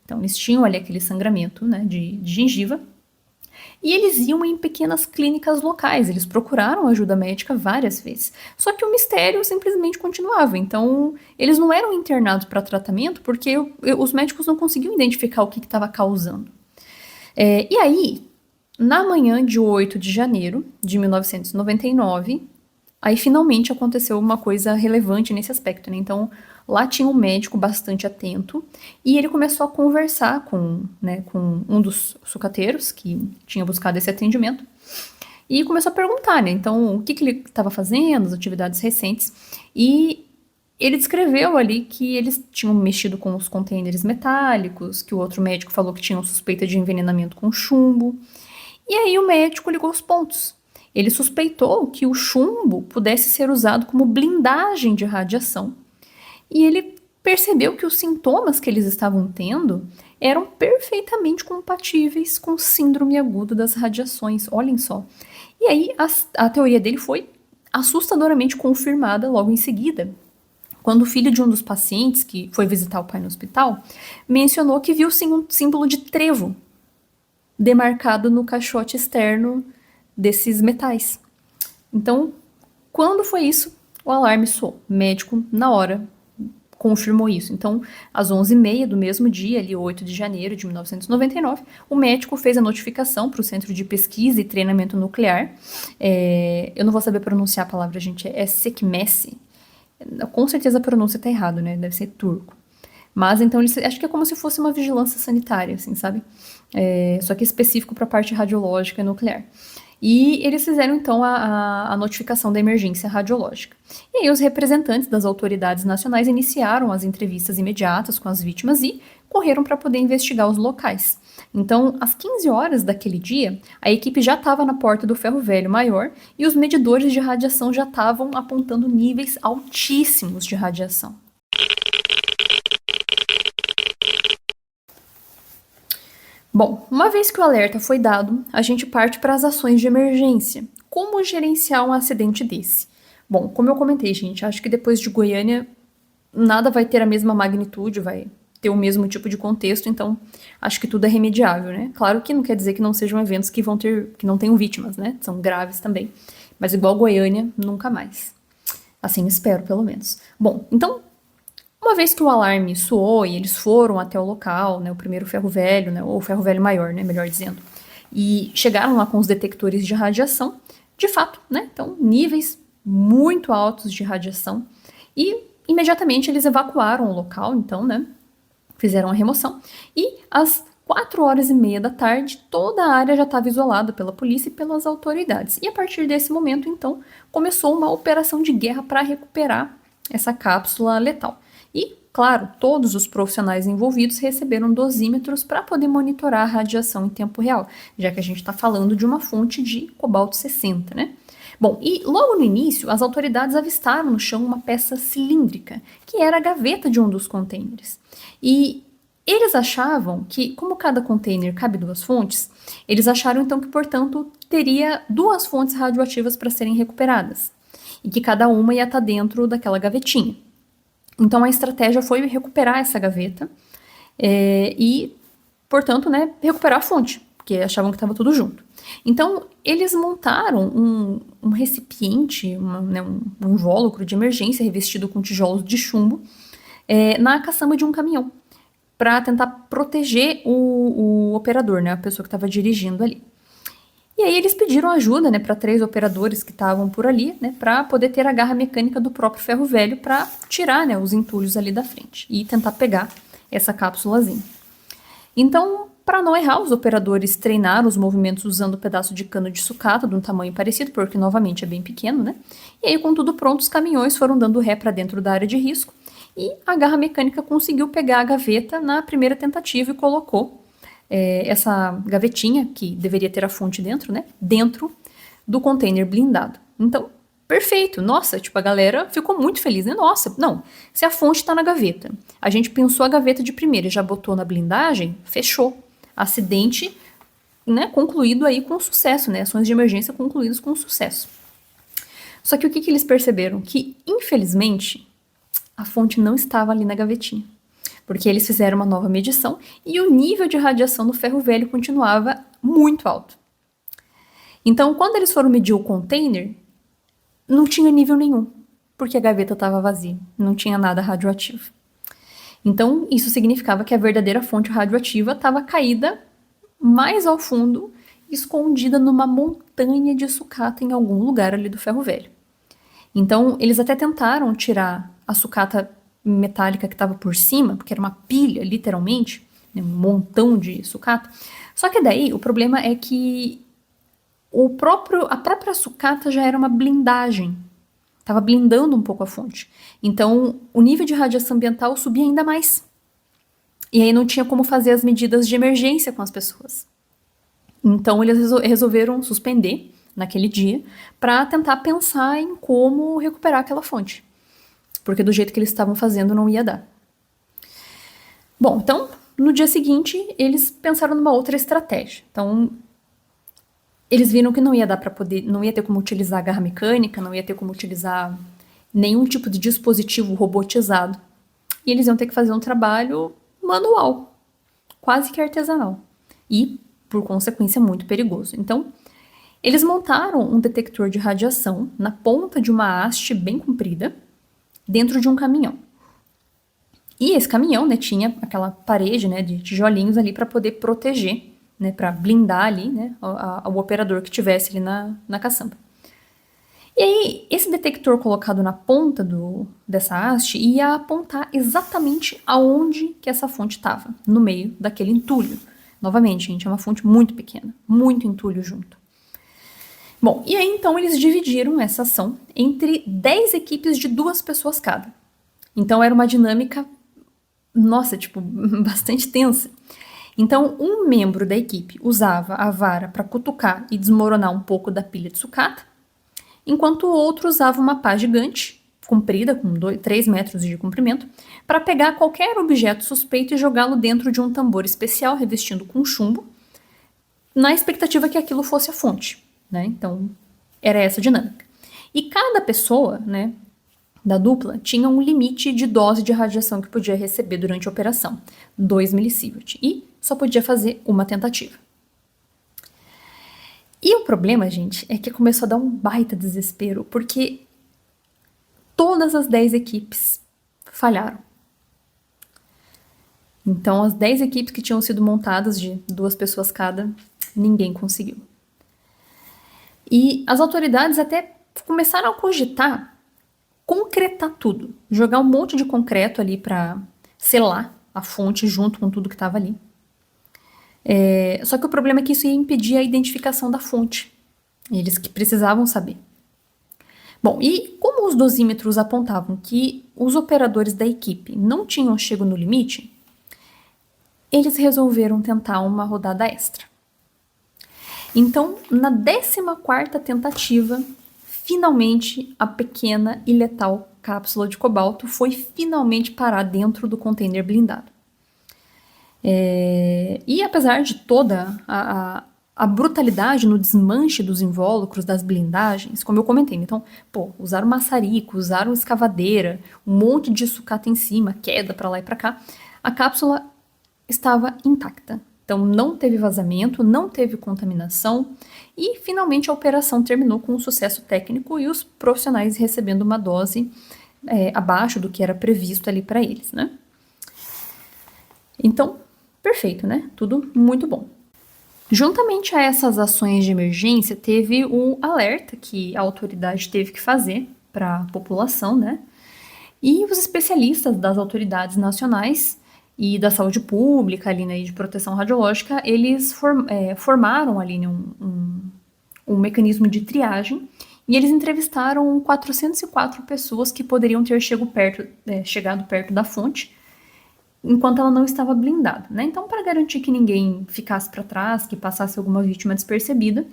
Então eles tinham ali aquele sangramento, né, de gengiva. E eles iam em pequenas clínicas locais, eles procuraram ajuda médica várias vezes. Só que o mistério simplesmente continuava. Então, eles não eram internados para tratamento porque os médicos não conseguiam identificar o que estava causando. E aí, na manhã de 8 de janeiro de 1999, aí finalmente aconteceu uma coisa relevante nesse aspecto, né? Então, lá tinha um médico bastante atento e ele começou a conversar com um dos sucateiros que tinha buscado esse atendimento e começou a perguntar, né? Então, o que ele estava fazendo, as atividades recentes, e ele descreveu ali que eles tinham mexido com os contêineres metálicos, que o outro médico falou que tinham suspeita de envenenamento com chumbo. E aí o médico ligou os pontos. Ele suspeitou que o chumbo pudesse ser usado como blindagem de radiação. E ele percebeu que os sintomas que eles estavam tendo eram perfeitamente compatíveis com síndrome aguda das radiações. Olhem só. E aí a teoria dele foi assustadoramente confirmada logo em seguida, quando o filho de um dos pacientes, que foi visitar o pai no hospital, mencionou que viu sim um símbolo de trevo demarcado no caixote externo desses metais. Então, quando foi isso, o alarme soou. O médico, na hora, confirmou isso. Então, às 11h30 do mesmo dia, ali 8 de janeiro de 1999, o médico fez a notificação para o Centro de Pesquisa e Treinamento Nuclear. Eu não vou saber pronunciar a palavra, gente, é SECMESI. Com certeza a pronúncia tá errado, né? Deve ser turco. Mas então, acho que é como se fosse uma vigilância sanitária, assim, sabe? Só que específico para a parte radiológica e nuclear. E eles fizeram, então, a notificação da emergência radiológica. E aí os representantes das autoridades nacionais iniciaram as entrevistas imediatas com as vítimas e correram para poder investigar os locais. Então, às 15 horas daquele dia, a equipe já estava na porta do Ferro Velho Maior e os medidores de radiação já estavam apontando níveis altíssimos de radiação. Bom, uma vez que o alerta foi dado, a gente parte para as ações de emergência. Como gerenciar um acidente desse? Bom, como eu comentei, gente, acho que depois de Goiânia, nada vai ter a mesma magnitude, vai ter o mesmo tipo de contexto, então acho que tudo é remediável, né? Claro que não quer dizer que não sejam eventos que não tenham vítimas, né? São graves também. Mas igual Goiânia, nunca mais. Assim espero, pelo menos. Bom, então, uma vez que o alarme soou e eles foram até o local, né, o primeiro ferro velho, né, ou ferro velho maior, né, melhor dizendo, e chegaram lá com os detectores de radiação, de fato, né, então níveis muito altos de radiação, e imediatamente eles evacuaram o local, então, né, fizeram a remoção, e às 4h30 da tarde, toda a área já estava isolada pela polícia e pelas autoridades. E a partir desse momento, então, começou uma operação de guerra para recuperar essa cápsula letal. E, claro, todos os profissionais envolvidos receberam dosímetros para poder monitorar a radiação em tempo real, já que a gente está falando de uma fonte de cobalto-60, né? Bom, e logo no início, as autoridades avistaram no chão uma peça cilíndrica, que era a gaveta de um dos containers. E eles achavam que, como cada container cabe 2 fontes, eles acharam então que, portanto, teria 2 fontes radioativas para serem recuperadas, e que cada uma ia estar dentro daquela gavetinha. Então a estratégia foi recuperar essa gaveta e, portanto, né, recuperar a fonte, porque achavam que estava tudo junto. Então eles montaram um recipiente, um invólucro de emergência revestido com tijolos de chumbo na caçamba de um caminhão, para tentar proteger o operador, né, a pessoa que estava dirigindo ali. E aí eles pediram ajuda, né, para 3 operadores que estavam por ali, né, para poder ter a garra mecânica do próprio ferro velho para tirar, né, os entulhos ali da frente e tentar pegar essa cápsulazinha. Então, para não errar, os operadores treinaram os movimentos usando um pedaço de cano de sucata de um tamanho parecido, porque novamente é bem pequeno, né? E aí, com tudo pronto, os caminhões foram dando ré para dentro da área de risco e a garra mecânica conseguiu pegar a gaveta na primeira tentativa e colocou essa gavetinha, que deveria ter a fonte dentro, né, dentro do container blindado. Então, perfeito, nossa, tipo, a galera ficou muito feliz, né, nossa, não, se a fonte tá na gaveta, a gente pensou a gaveta de primeira e já botou na blindagem, fechou, acidente, né, concluído aí com sucesso, né, ações de emergência concluídas com sucesso. Só que o que eles perceberam? Que, infelizmente, a fonte não estava ali na gavetinha, porque eles fizeram uma nova medição e o nível de radiação no ferro velho continuava muito alto. Então, quando eles foram medir o container, não tinha nível nenhum, porque a gaveta estava vazia, não tinha nada radioativo. Então, isso significava que a verdadeira fonte radioativa estava caída mais ao fundo, escondida numa montanha de sucata em algum lugar ali do ferro velho. Então, eles até tentaram tirar a sucata metálica que estava por cima, porque era uma pilha, literalmente, né, um montão de sucata. Só que daí, o problema é que a própria sucata já era uma blindagem. Estava blindando um pouco a fonte. Então, o nível de radiação ambiental subia ainda mais. E aí não tinha como fazer as medidas de emergência com as pessoas. Então, eles resolveram suspender naquele dia para tentar pensar em como recuperar aquela fonte. Porque do jeito que eles estavam fazendo não ia dar. Bom, então, no dia seguinte, eles pensaram numa outra estratégia. Então, eles viram que não ia dar para poder, não ia ter como utilizar a garra mecânica, não ia ter como utilizar nenhum tipo de dispositivo robotizado. E eles iam ter que fazer um trabalho manual, quase que artesanal. E, por consequência, muito perigoso. Então, eles montaram um detector de radiação na ponta de uma haste bem comprida, dentro de um caminhão. E esse caminhão, né, tinha aquela parede, né, de tijolinhos ali para poder proteger, né, para blindar ali, né, o operador que tivesse ali na caçamba. E aí, esse detector colocado na ponta dessa haste ia apontar exatamente aonde que essa fonte estava, no meio daquele entulho. Novamente, gente, é uma fonte muito pequena, muito entulho junto. Bom, e aí então eles dividiram essa ação entre 10 equipes de 2 pessoas cada. Então era uma dinâmica, nossa, tipo, bastante tensa. Então, um membro da equipe usava a vara para cutucar e desmoronar um pouco da pilha de sucata, enquanto o outro usava uma pá gigante, comprida, com 3 metros de comprimento, para pegar qualquer objeto suspeito e jogá-lo dentro de um tambor especial revestindo com chumbo, na expectativa que aquilo fosse a fonte, né? Então, era essa a dinâmica. E cada pessoa, né, da dupla tinha um limite de dose de radiação que podia receber durante a operação, 2 milisievert, e só podia fazer uma tentativa. E o problema, gente, é que começou a dar um baita desespero, porque todas as 10 equipes falharam. Então, as 10 equipes que tinham sido montadas de 2 pessoas cada, ninguém conseguiu. E as autoridades até começaram a cogitar concretar tudo, jogar um monte de concreto ali para selar a fonte junto com tudo que estava ali. Só que o problema é que isso ia impedir a identificação da fonte. Eles que precisavam saber. Bom, e como os dosímetros apontavam que os operadores da equipe não tinham chego no limite, eles resolveram tentar uma rodada extra. Então, na 14ª tentativa, finalmente a pequena e letal cápsula de cobalto foi finalmente parar dentro do container blindado. E apesar de toda a brutalidade no desmanche dos invólucros das blindagens, como eu comentei, então, usaram maçarico, usaram escavadeira, um monte de sucata em cima, queda para lá e para cá, a cápsula estava intacta. Então não teve vazamento, não teve contaminação e finalmente a operação terminou com um sucesso técnico e os profissionais recebendo uma dose abaixo do que era previsto ali para eles, né? Então, perfeito, né? Tudo muito bom. Juntamente a essas ações de emergência, teve o alerta que a autoridade teve que fazer para a população, né? E os especialistas das autoridades nacionais e da saúde pública, ali, né, e de proteção radiológica, eles formaram ali, né, um mecanismo de triagem e eles entrevistaram 404 pessoas que poderiam ter chegado perto da fonte enquanto ela não estava blindada, né? Então, para garantir que ninguém ficasse para trás, que passasse alguma vítima despercebida,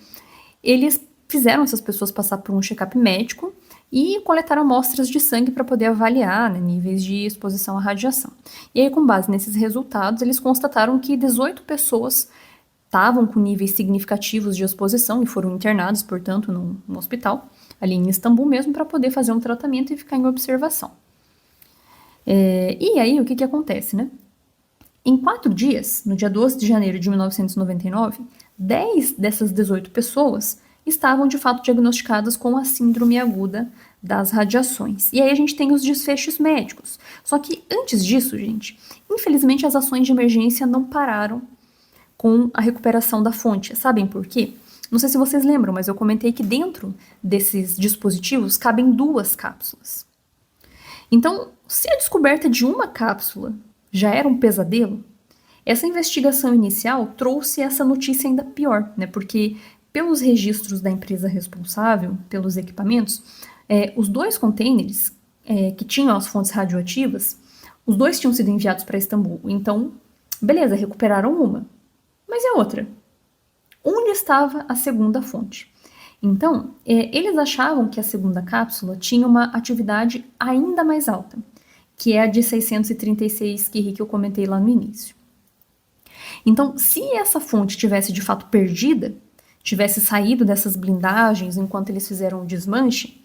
eles fizeram essas pessoas passar por um check-up médico e coletaram amostras de sangue para poder avaliar, né, níveis de exposição à radiação. E aí, com base nesses resultados, eles constataram que 18 pessoas estavam com níveis significativos de exposição e foram internados, portanto, no hospital, ali em Istambul mesmo, para poder fazer um tratamento e ficar em observação. E aí, o que acontece, né? Em 4 dias, no dia 12 de janeiro de 1999, 10 dessas 18 pessoas estavam de fato diagnosticadas com a síndrome aguda das radiações. E aí a gente tem os desfechos médicos. Só que antes disso, gente, infelizmente as ações de emergência não pararam com a recuperação da fonte. Sabem por quê? Não sei se vocês lembram, mas eu comentei que dentro desses dispositivos cabem 2 cápsulas. Então, se a descoberta de uma cápsula já era um pesadelo, essa investigação inicial trouxe essa notícia ainda pior, né? Porque pelos registros da empresa responsável, pelos equipamentos, os 2 containers que tinham as fontes radioativas, os 2 tinham sido enviados para Istambul. Então, beleza, recuperaram uma. Mas e a outra? Onde estava a segunda fonte? Então, eles achavam que a segunda cápsula tinha uma atividade ainda mais alta, que é a de 636 que eu comentei lá no início. Então, se essa fonte tivesse de fato perdida, tivesse saído dessas blindagens enquanto eles fizeram o desmanche,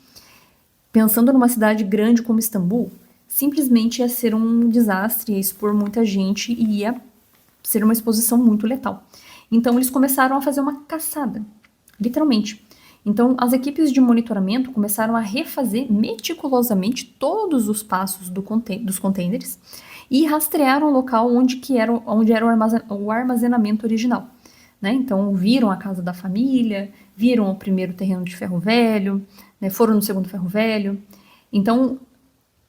pensando numa cidade grande como Istambul, simplesmente ia ser um desastre, ia expor muita gente e ia ser uma exposição muito letal. Então, eles começaram a fazer uma caçada, literalmente. Então, as equipes de monitoramento começaram a refazer meticulosamente todos os passos dos containers e rastrearam o local onde era o armazenamento original. Né? Então, viram a casa da família, viram o primeiro terreno de ferro velho, né? Foram no segundo ferro velho. Então,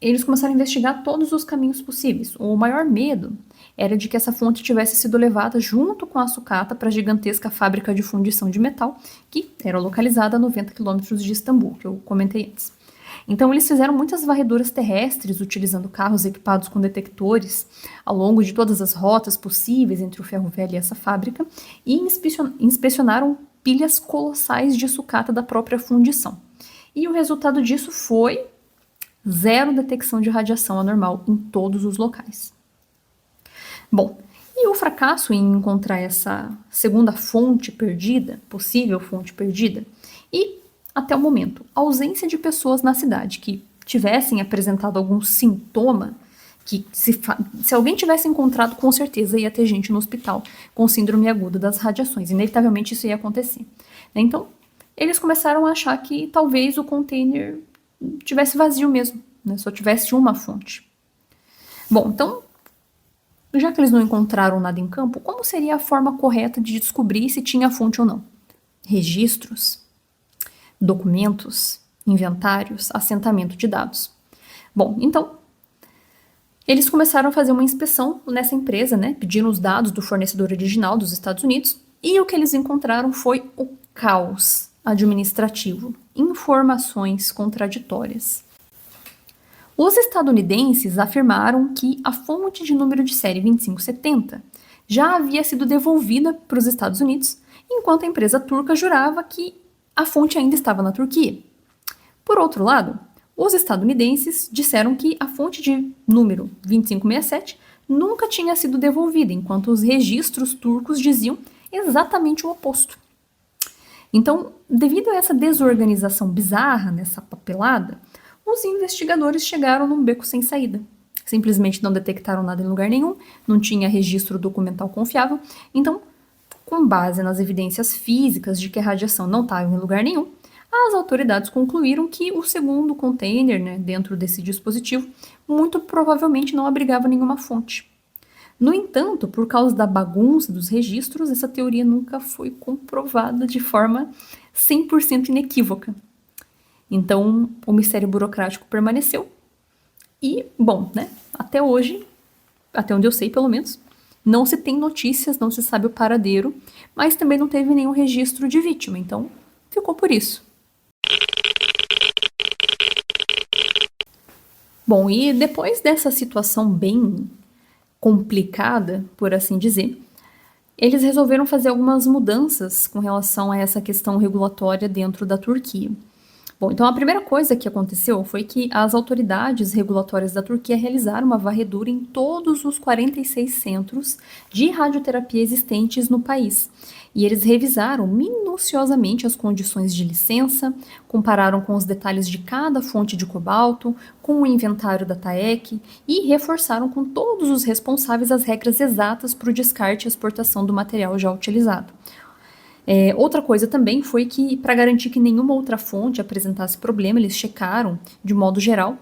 eles começaram a investigar todos os caminhos possíveis. O maior medo era de que essa fonte tivesse sido levada junto com a sucata para a gigantesca fábrica de fundição de metal, que era localizada a 90 quilômetros de Istambul, que eu comentei antes. Então, eles fizeram muitas varreduras terrestres, utilizando carros equipados com detectores ao longo de todas as rotas possíveis entre o ferro velho e essa fábrica, e inspecionaram pilhas colossais de sucata da própria fundição. E o resultado disso foi zero detecção de radiação anormal em todos os locais. Bom, e o fracasso em encontrar essa segunda fonte perdida, possível fonte perdida, e, até o momento, a ausência de pessoas na cidade que tivessem apresentado algum sintoma, que se alguém tivesse encontrado, com certeza ia ter gente no hospital com síndrome aguda das radiações. Inevitavelmente isso ia acontecer. Então, eles começaram a achar que talvez o container tivesse vazio mesmo, né? Só tivesse uma fonte. Bom, então, já que eles não encontraram nada em campo, como seria a forma correta de descobrir se tinha fonte ou não? Registros, documentos, inventários, assentamento de dados. Bom, então, eles começaram a fazer uma inspeção nessa empresa, né, pedindo os dados do fornecedor original dos Estados Unidos, e o que eles encontraram foi o caos administrativo, informações contraditórias. Os estadunidenses afirmaram que a fonte de número de série 2570 já havia sido devolvida para os Estados Unidos, enquanto a empresa turca jurava que a fonte ainda estava na Turquia. Por outro lado, os estadunidenses disseram que a fonte de número 2567 nunca tinha sido devolvida, enquanto os registros turcos diziam exatamente o oposto. Então, devido a essa desorganização bizarra nessa papelada, os investigadores chegaram num beco sem saída. Simplesmente não detectaram nada em lugar nenhum, não tinha registro documental confiável, então, com base nas evidências físicas de que a radiação não estava em lugar nenhum, as autoridades concluíram que o segundo container, né, dentro desse dispositivo, muito provavelmente não abrigava nenhuma fonte. No entanto, por causa da bagunça dos registros, essa teoria nunca foi comprovada de forma 100% inequívoca. Então, o mistério burocrático permaneceu e, bom, né, até hoje, até onde eu sei pelo menos, não se tem notícias, não se sabe o paradeiro, mas também não teve nenhum registro de vítima, então ficou por isso. Bom, e depois dessa situação bem complicada, por assim dizer, eles resolveram fazer algumas mudanças com relação a essa questão regulatória dentro da Turquia. Bom, então a primeira coisa que aconteceu foi que as autoridades regulatórias da Turquia realizaram uma varredura em todos os 46 centros de radioterapia existentes no país. E eles revisaram minuciosamente as condições de licença, compararam com os detalhes de cada fonte de cobalto, com o inventário da TAEC e reforçaram com todos os responsáveis as regras exatas para o descarte e exportação do material já utilizado. Outra coisa também foi que, para garantir que nenhuma outra fonte apresentasse problema, eles checaram, de modo geral,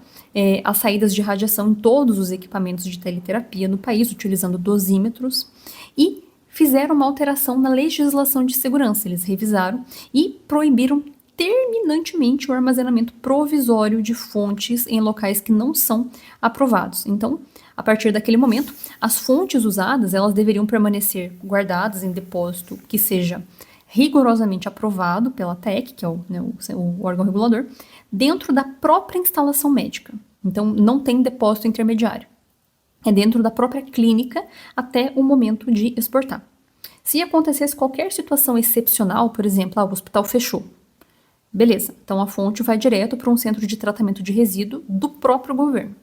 as saídas de radiação em todos os equipamentos de teleterapia no país, utilizando dosímetros, e fizeram uma alteração na legislação de segurança. Eles revisaram e proibiram terminantemente o armazenamento provisório de fontes em locais que não são aprovados. Então, a partir daquele momento, as fontes usadas elas deveriam permanecer guardadas em depósito que seja rigorosamente aprovado pela TEC, que é o órgão regulador, dentro da própria instalação médica. Então, não tem depósito intermediário. É dentro da própria clínica até o momento de exportar. Se acontecesse qualquer situação excepcional, por exemplo, o hospital fechou, beleza, então a fonte vai direto para um centro de tratamento de resíduo do próprio governo.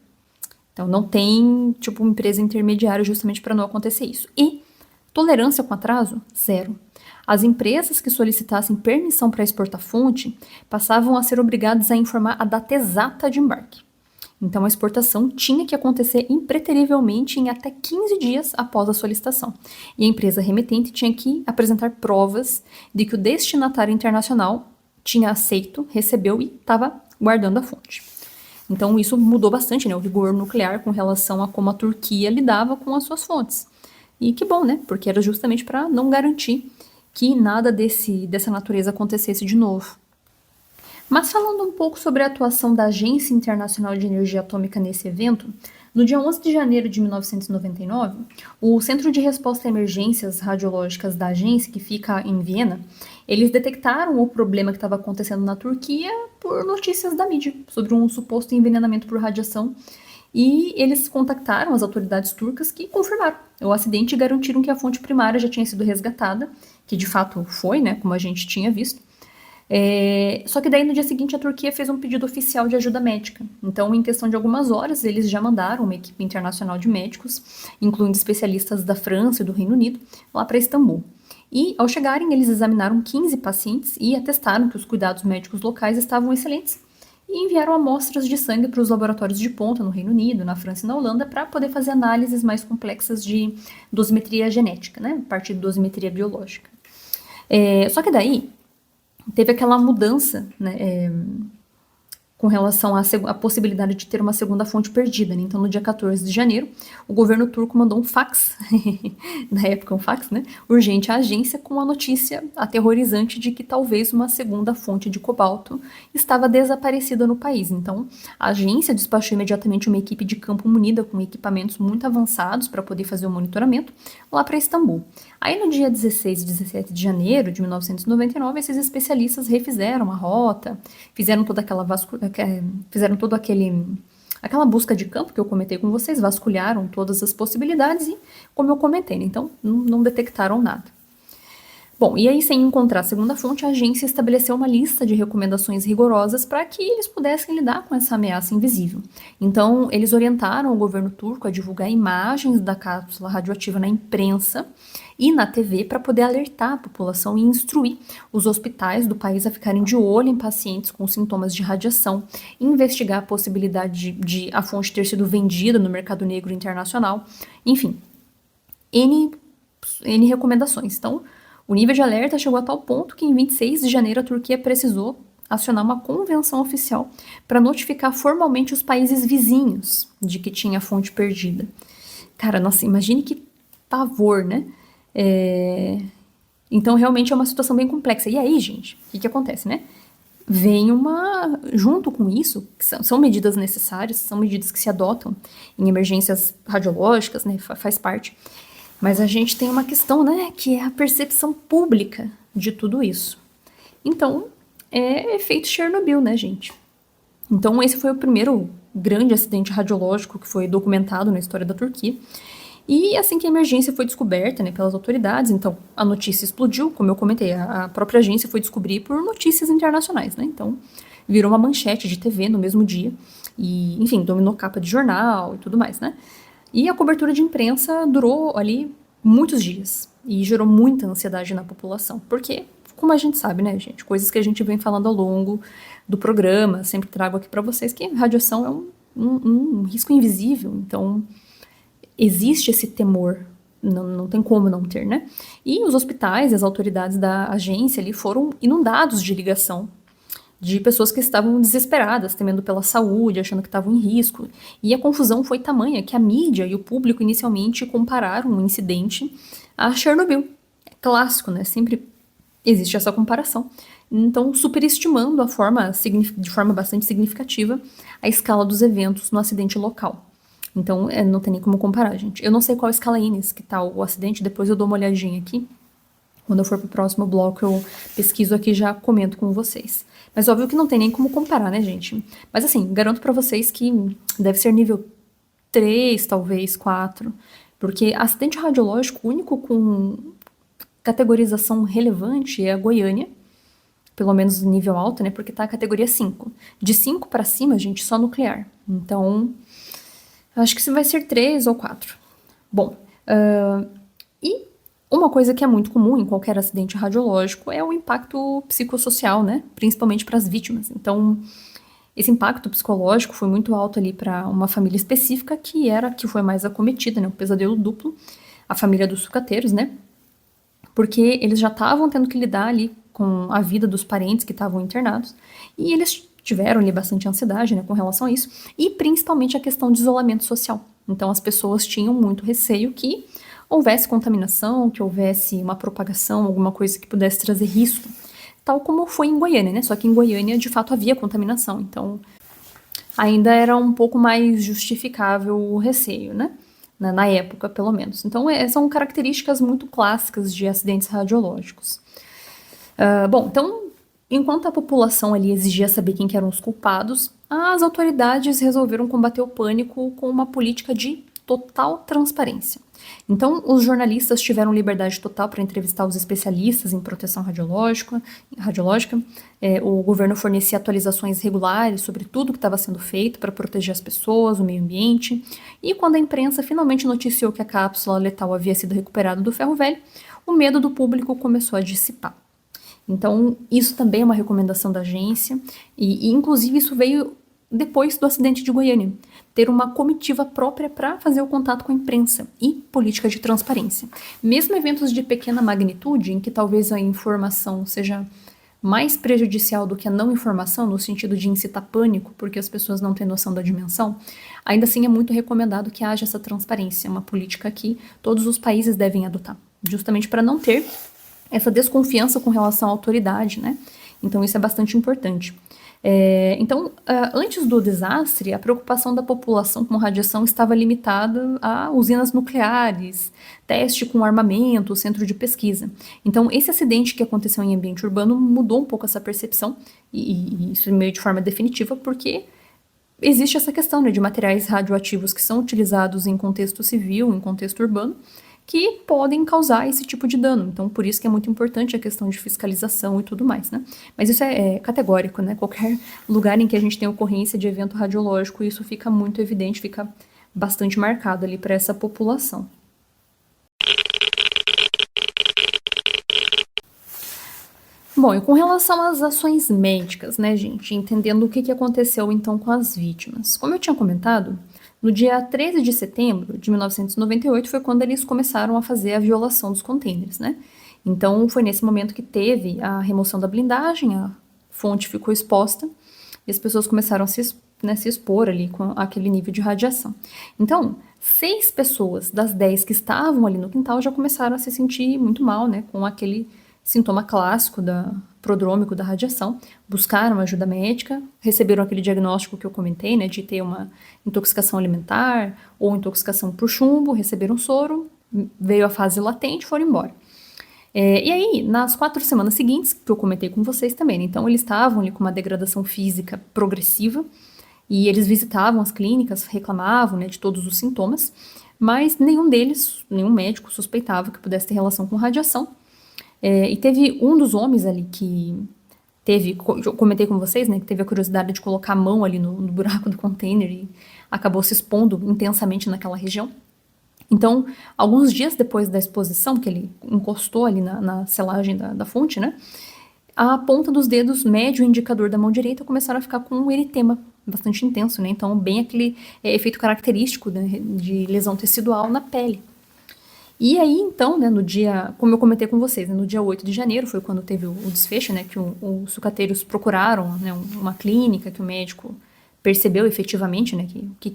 Então, não tem, uma empresa intermediária justamente para não acontecer isso. E tolerância com atraso? Zero. As empresas que solicitassem permissão para exportar fonte passavam a ser obrigadas a informar a data exata de embarque. Então, a exportação tinha que acontecer impreterivelmente em até 15 dias após a solicitação. E a empresa remetente tinha que apresentar provas de que o destinatário internacional tinha aceito, recebeu e estava guardando a fonte. Então isso mudou bastante, né, o rigor nuclear com relação a como a Turquia lidava com as suas fontes. E que bom, né, porque era justamente para não garantir que nada dessa natureza acontecesse de novo. Mas falando um pouco sobre a atuação da Agência Internacional de Energia Atômica nesse evento, no dia 11 de janeiro de 1999, o Centro de Resposta a Emergências Radiológicas da agência, que fica em Viena, eles detectaram o problema que estava acontecendo na Turquia por notícias da mídia sobre um suposto envenenamento por radiação. E eles contactaram as autoridades turcas que confirmaram o acidente e garantiram que a fonte primária já tinha sido resgatada, que de fato foi, né, como a gente tinha visto. Só que daí no dia seguinte a Turquia fez um pedido oficial de ajuda médica. Então, em questão de algumas horas, eles já mandaram uma equipe internacional de médicos, incluindo especialistas da França e do Reino Unido, lá para Istambul. E, ao chegarem, eles examinaram 15 pacientes e atestaram que os cuidados médicos locais estavam excelentes. E enviaram amostras de sangue para os laboratórios de ponta no Reino Unido, na França e na Holanda, para poder fazer análises mais complexas de dosimetria genética, né, a partir de dosimetria biológica. Só que daí teve aquela mudança, né, com relação à possibilidade de ter uma segunda fonte perdida, né? Então, no dia 14 de janeiro, o governo turco mandou um fax, na época um fax, né, urgente à agência com a notícia aterrorizante de que talvez uma segunda fonte de cobalto estava desaparecida no país. Então, a agência despachou imediatamente uma equipe de campo munida com equipamentos muito avançados para poder fazer o monitoramento lá para Istambul. Aí, no dia 16 e 17 de janeiro de 1999, esses especialistas refizeram a rota, fizeram toda aquela busca de campo que eu comentei com vocês, vasculharam todas as possibilidades e, como eu comentei, né, então não detectaram nada. Bom, e aí, sem encontrar a segunda fonte, a agência estabeleceu uma lista de recomendações rigorosas para que eles pudessem lidar com essa ameaça invisível. Então, eles orientaram o governo turco a divulgar imagens da cápsula radioativa na imprensa e na TV para poder alertar a população e instruir os hospitais do país a ficarem de olho em pacientes com sintomas de radiação, investigar a possibilidade de a fonte ter sido vendida no mercado negro internacional, enfim, N recomendações. Então, o nível de alerta chegou a tal ponto que em 26 de janeiro a Turquia precisou acionar uma convenção oficial para notificar formalmente os países vizinhos de que tinha fonte perdida. Cara, nossa, imagine que pavor, né? Então, realmente é uma situação bem complexa. E aí, gente, o que acontece, né? Vem junto com isso, que são medidas necessárias, são medidas que se adotam em emergências radiológicas, né? Faz parte. Mas a gente tem uma questão, né, que é a percepção pública de tudo isso. Então, é efeito Chernobyl, né, gente? Então, esse foi o primeiro grande acidente radiológico que foi documentado na história da Turquia. E assim que a emergência foi descoberta, né, pelas autoridades, então a notícia explodiu, como eu comentei, a própria agência foi descobrir por notícias internacionais, né? Então, virou uma manchete de TV no mesmo dia e, enfim, dominou capa de jornal e tudo mais, né? E a cobertura de imprensa durou ali muitos dias e gerou muita ansiedade na população, porque, como a gente sabe, né, gente, coisas que a gente vem falando ao longo do programa, sempre trago aqui para vocês que radiação é um risco invisível, então existe esse temor, não tem como não ter, né? E os hospitais e as autoridades da agência ali foram inundados de ligação de pessoas que estavam desesperadas, temendo pela saúde, achando que estavam em risco. E a confusão foi tamanha que a mídia e o público inicialmente compararam o incidente a Chernobyl. É clássico, né? Sempre existe essa comparação. Então, superestimando de forma bastante significativa a escala dos eventos no acidente local. Então, não tem nem como comparar, gente. Eu não sei qual escala Innes que tá o acidente, depois eu dou uma olhadinha aqui. Quando eu for pro próximo bloco, eu pesquiso aqui e já comento com vocês. Mas óbvio que não tem nem como comparar, né, gente? Mas assim, garanto pra vocês que deve ser nível 3, talvez 4. Porque acidente radiológico único com categorização relevante é a Goiânia. Pelo menos nível alto, né? Porque tá a categoria 5. De 5 pra cima, gente, só nuclear. Então, acho que isso vai ser 3 ou 4. Bom, e uma coisa que é muito comum em qualquer acidente radiológico é o impacto psicossocial, né? Principalmente para as vítimas. Então, esse impacto psicológico foi muito alto ali para uma família específica que foi mais acometida, né? O pesadelo duplo, a família dos sucateiros, né? Porque eles já estavam tendo que lidar ali com a vida dos parentes que estavam internados e eles tiveram ali bastante ansiedade, né, com relação a isso, e principalmente a questão de isolamento social. Então as pessoas tinham muito receio que houvesse contaminação, que houvesse uma propagação, alguma coisa que pudesse trazer risco, tal como foi em Goiânia, né? Só que em Goiânia, de fato, havia contaminação, então ainda era um pouco mais justificável o receio, né? Na época, pelo menos. Então, são características muito clássicas de acidentes radiológicos. Bom, então, enquanto a população ali exigia saber quem que eram os culpados, as autoridades resolveram combater o pânico com uma política de total transparência. Então, os jornalistas tiveram liberdade total para entrevistar os especialistas em proteção radiológica. O governo fornecia atualizações regulares sobre tudo que estava sendo feito para proteger as pessoas, o meio ambiente. E quando a imprensa finalmente noticiou que a cápsula letal havia sido recuperada do ferro velho, o medo do público começou a dissipar. Então, isso também é uma recomendação da agência, e inclusive isso veio depois do acidente de Goiânia, ter uma comitiva própria para fazer o contato com a imprensa e política de transparência. Mesmo eventos de pequena magnitude, em que talvez a informação seja mais prejudicial do que a não informação, no sentido de incitar pânico, porque as pessoas não têm noção da dimensão, ainda assim é muito recomendado que haja essa transparência, uma política que todos os países devem adotar, justamente para não ter essa desconfiança com relação à autoridade, né? Então isso é bastante importante. Antes do desastre, a preocupação da população com radiação estava limitada a usinas nucleares, teste com armamento, centro de pesquisa. Então, esse acidente que aconteceu em ambiente urbano mudou um pouco essa percepção, e isso meio de forma definitiva, porque existe essa questão, né, de materiais radioativos que são utilizados em contexto civil, em contexto urbano, que podem causar esse tipo de dano. Então, por isso que é muito importante a questão de fiscalização e tudo mais, né? Mas isso é categórico, né? Qualquer lugar em que a gente tem ocorrência de evento radiológico, isso fica muito evidente, fica bastante marcado ali para essa população. Bom, e com relação às ações médicas, né, gente? Entendendo o que aconteceu, então, com as vítimas. Como eu tinha comentado, no dia 13 de setembro de 1998 foi quando eles começaram a fazer a violação dos containers, né? Então, foi nesse momento que teve a remoção da blindagem, a fonte ficou exposta e as pessoas começaram a se expor ali com aquele nível de radiação. Então, 6 pessoas das 10 que estavam ali no quintal já começaram a se sentir muito mal, né? Com aquele sintoma clássico prodrômico da radiação, buscaram ajuda médica, receberam aquele diagnóstico que eu comentei, né, de ter uma intoxicação alimentar ou intoxicação por chumbo, receberam soro, veio a fase latente e foram embora. E aí, nas 4 semanas seguintes, que eu comentei com vocês também, né, então eles estavam ali com uma degradação física progressiva e eles visitavam as clínicas, reclamavam, né, de todos os sintomas, mas nenhum médico suspeitava que pudesse ter relação com radiação. E teve um dos homens ali que eu comentei com vocês, né, que teve a curiosidade de colocar a mão ali no buraco do container e acabou se expondo intensamente naquela região. Então, alguns dias depois da exposição, que ele encostou ali na selagem da fonte, né, a ponta dos dedos médio e indicador da mão direita começaram a ficar com um eritema bastante intenso, né, então bem aquele efeito característico, né, de lesão tecidual na pele. E aí, então, né, no dia, como eu comentei com vocês, né, no dia 8 de janeiro foi quando teve o desfecho, né, que os sucateiros procuraram, né, uma clínica que o médico percebeu efetivamente, né,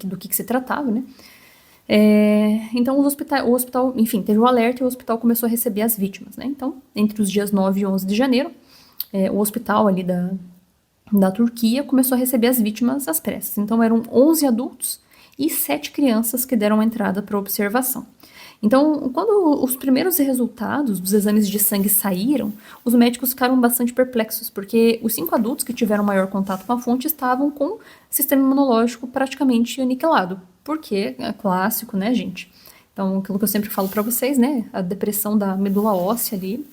do que se tratava, né. Então, o hospital, enfim, teve o alerta e o hospital começou a receber as vítimas, né. Então, entre os dias 9 e 11 de janeiro, o hospital ali da Turquia começou a receber as vítimas às pressas. Então, eram 11 adultos e 7 crianças que deram entrada para observação. Então, quando os primeiros resultados dos exames de sangue saíram, os médicos ficaram bastante perplexos, porque os 5 adultos que tiveram maior contato com a fonte estavam com o sistema imunológico praticamente aniquilado, porque é clássico, né, gente? Então, aquilo que eu sempre falo para vocês, né, a depressão da medula óssea ali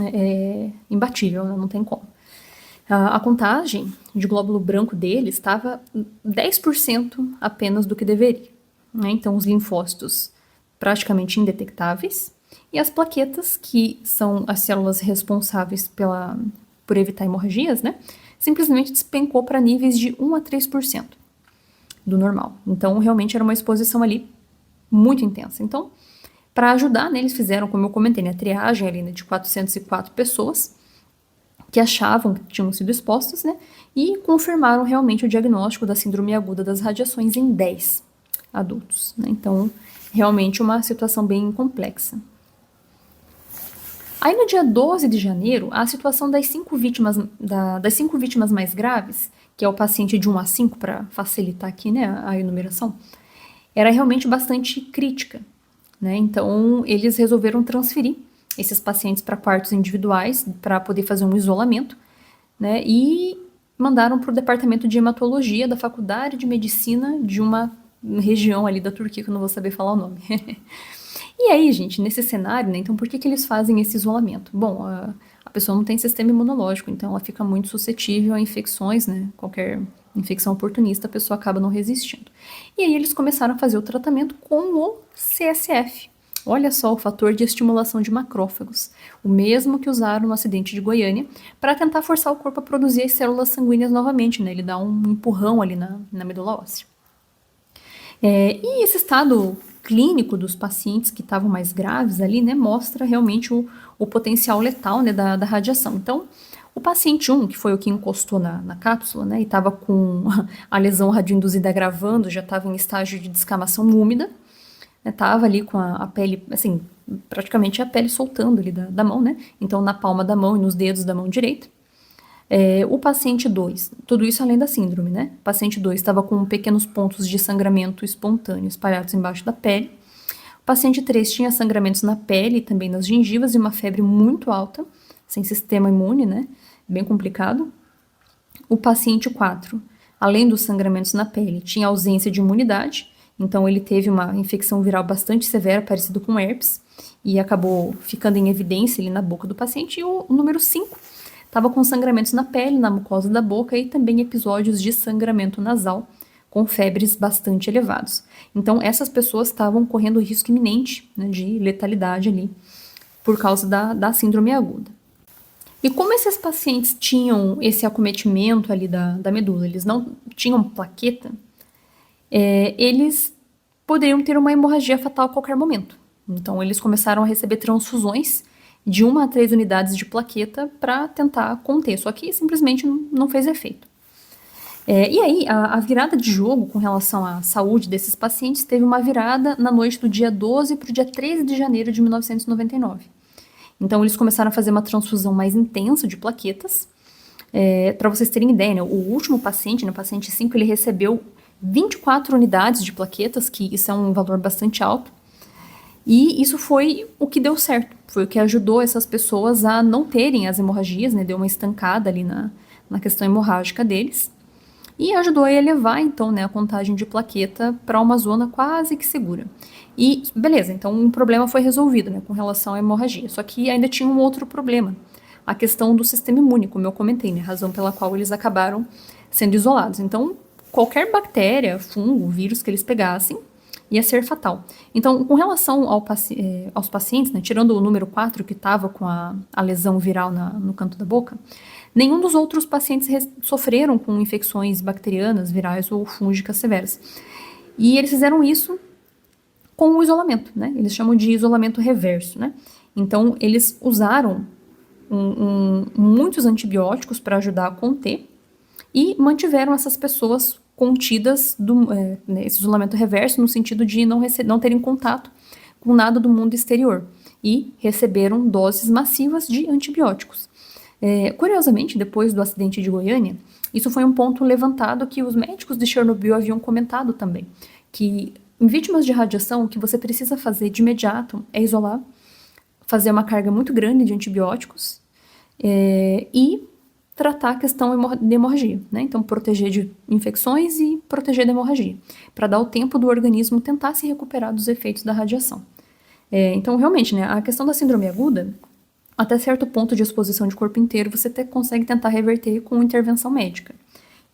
é imbatível, né? Não tem como. A contagem de glóbulo branco deles estava 10% apenas do que deveria, né? Então, os linfócitos praticamente indetectáveis, e as plaquetas, que são as células responsáveis por evitar hemorragias, né, simplesmente despencou para níveis de 1 a 3% do normal. Então, realmente era uma exposição ali muito intensa. Então, para ajudar, né, eles fizeram, como eu comentei, né, a triagem ali, né, de 404 pessoas, que achavam que tinham sido expostos, né? E confirmaram realmente o diagnóstico da síndrome aguda das radiações em 10 adultos, né? Então, realmente uma situação bem complexa. Aí no dia 12 de janeiro, a situação das 5 vítimas mais graves, que é o paciente de 1 a 5, para facilitar aqui, né, a enumeração, era realmente bastante crítica, né? Então, eles resolveram transferir esses pacientes para quartos individuais para poder fazer um isolamento, né? E mandaram para o departamento de hematologia da Faculdade de Medicina de uma região ali da Turquia, que eu não vou saber falar o nome. E aí, gente, nesse cenário, né, então por que eles fazem esse isolamento? Bom, a pessoa não tem sistema imunológico, então ela fica muito suscetível a infecções, né? Qualquer infecção oportunista, a pessoa acaba não resistindo. E aí eles começaram a fazer o tratamento com o CSF. Olha só o fator de estimulação de macrófagos, o mesmo que usaram no acidente de Goiânia, para tentar forçar o corpo a produzir as células sanguíneas novamente, né? Ele dá um empurrão ali na medula óssea. E esse estado clínico dos pacientes que estavam mais graves ali, né, mostra realmente o potencial letal, né, da radiação. Então, o paciente 1, que foi o que encostou na cápsula, né, e estava com a lesão radioinduzida agravando, já estava em estágio de descamação úmida, estava ali com a pele, assim, praticamente a pele soltando ali da mão, né, então na palma da mão e nos dedos da mão direita. O paciente 2, tudo isso além da síndrome, né? O paciente 2 estava com pequenos pontos de sangramento espontâneo espalhados embaixo da pele. O paciente 3 tinha sangramentos na pele e também nas gengivas e uma febre muito alta, sem sistema imune, né? Bem complicado. O paciente 4, além dos sangramentos na pele, tinha ausência de imunidade, então ele teve uma infecção viral bastante severa, parecido com herpes, e acabou ficando em evidência ali na boca do paciente. E o número 5 estava com sangramentos na pele, na mucosa da boca e também episódios de sangramento nasal, com febres bastante elevados. Então, essas pessoas estavam correndo risco iminente, né, de letalidade ali, por causa da síndrome aguda. E como esses pacientes tinham esse acometimento ali da medula, eles não tinham plaqueta, eles poderiam ter uma hemorragia fatal a qualquer momento. Então, eles começaram a receber transfusões de 1 a 3 unidades de plaqueta para tentar conter, só que simplesmente não fez efeito. E aí, a virada de jogo com relação à saúde desses pacientes teve uma virada na noite do dia 12 para o dia 13 de janeiro de 1999. Então, eles começaram a fazer uma transfusão mais intensa de plaquetas. Para vocês terem ideia, né, o último paciente, no paciente 5, ele recebeu 24 unidades de plaquetas, que isso é um valor bastante alto. E isso foi o que deu certo, foi o que ajudou essas pessoas a não terem as hemorragias, né? Deu uma estancada ali na questão hemorrágica deles. E ajudou a elevar, então, né, a contagem de plaqueta para uma zona quase que segura. E, beleza, então um problema foi resolvido, né, com relação à hemorragia. Só que ainda tinha um outro problema, a questão do sistema imune, como eu comentei, né, a razão pela qual eles acabaram sendo isolados. Então, qualquer bactéria, fungo, vírus que eles pegassem, ia ser fatal. Então, com relação aos pacientes, né, tirando o número 4 que estava com a lesão viral no canto da boca, nenhum dos outros pacientes sofreram com infecções bacterianas, virais ou fúngicas severas. E eles fizeram isso com o isolamento, né? Eles chamam de isolamento reverso, né? Então, eles usaram muitos antibióticos para ajudar a conter e mantiveram essas pessoas contidas nesse isolamento reverso, no sentido de não terem contato com nada do mundo exterior, e receberam doses massivas de antibióticos. Curiosamente, depois do acidente de Goiânia, isso foi um ponto levantado que os médicos de Chernobyl haviam comentado também, que em vítimas de radiação, o que você precisa fazer de imediato é isolar, fazer uma carga muito grande de antibióticos e tratar a questão de hemorragia, né? Então, proteger de infecções e proteger da hemorragia, para dar o tempo do organismo tentar se recuperar dos efeitos da radiação. Então, realmente, né, a questão da síndrome aguda, até certo ponto de exposição de corpo inteiro, você consegue tentar reverter com intervenção médica.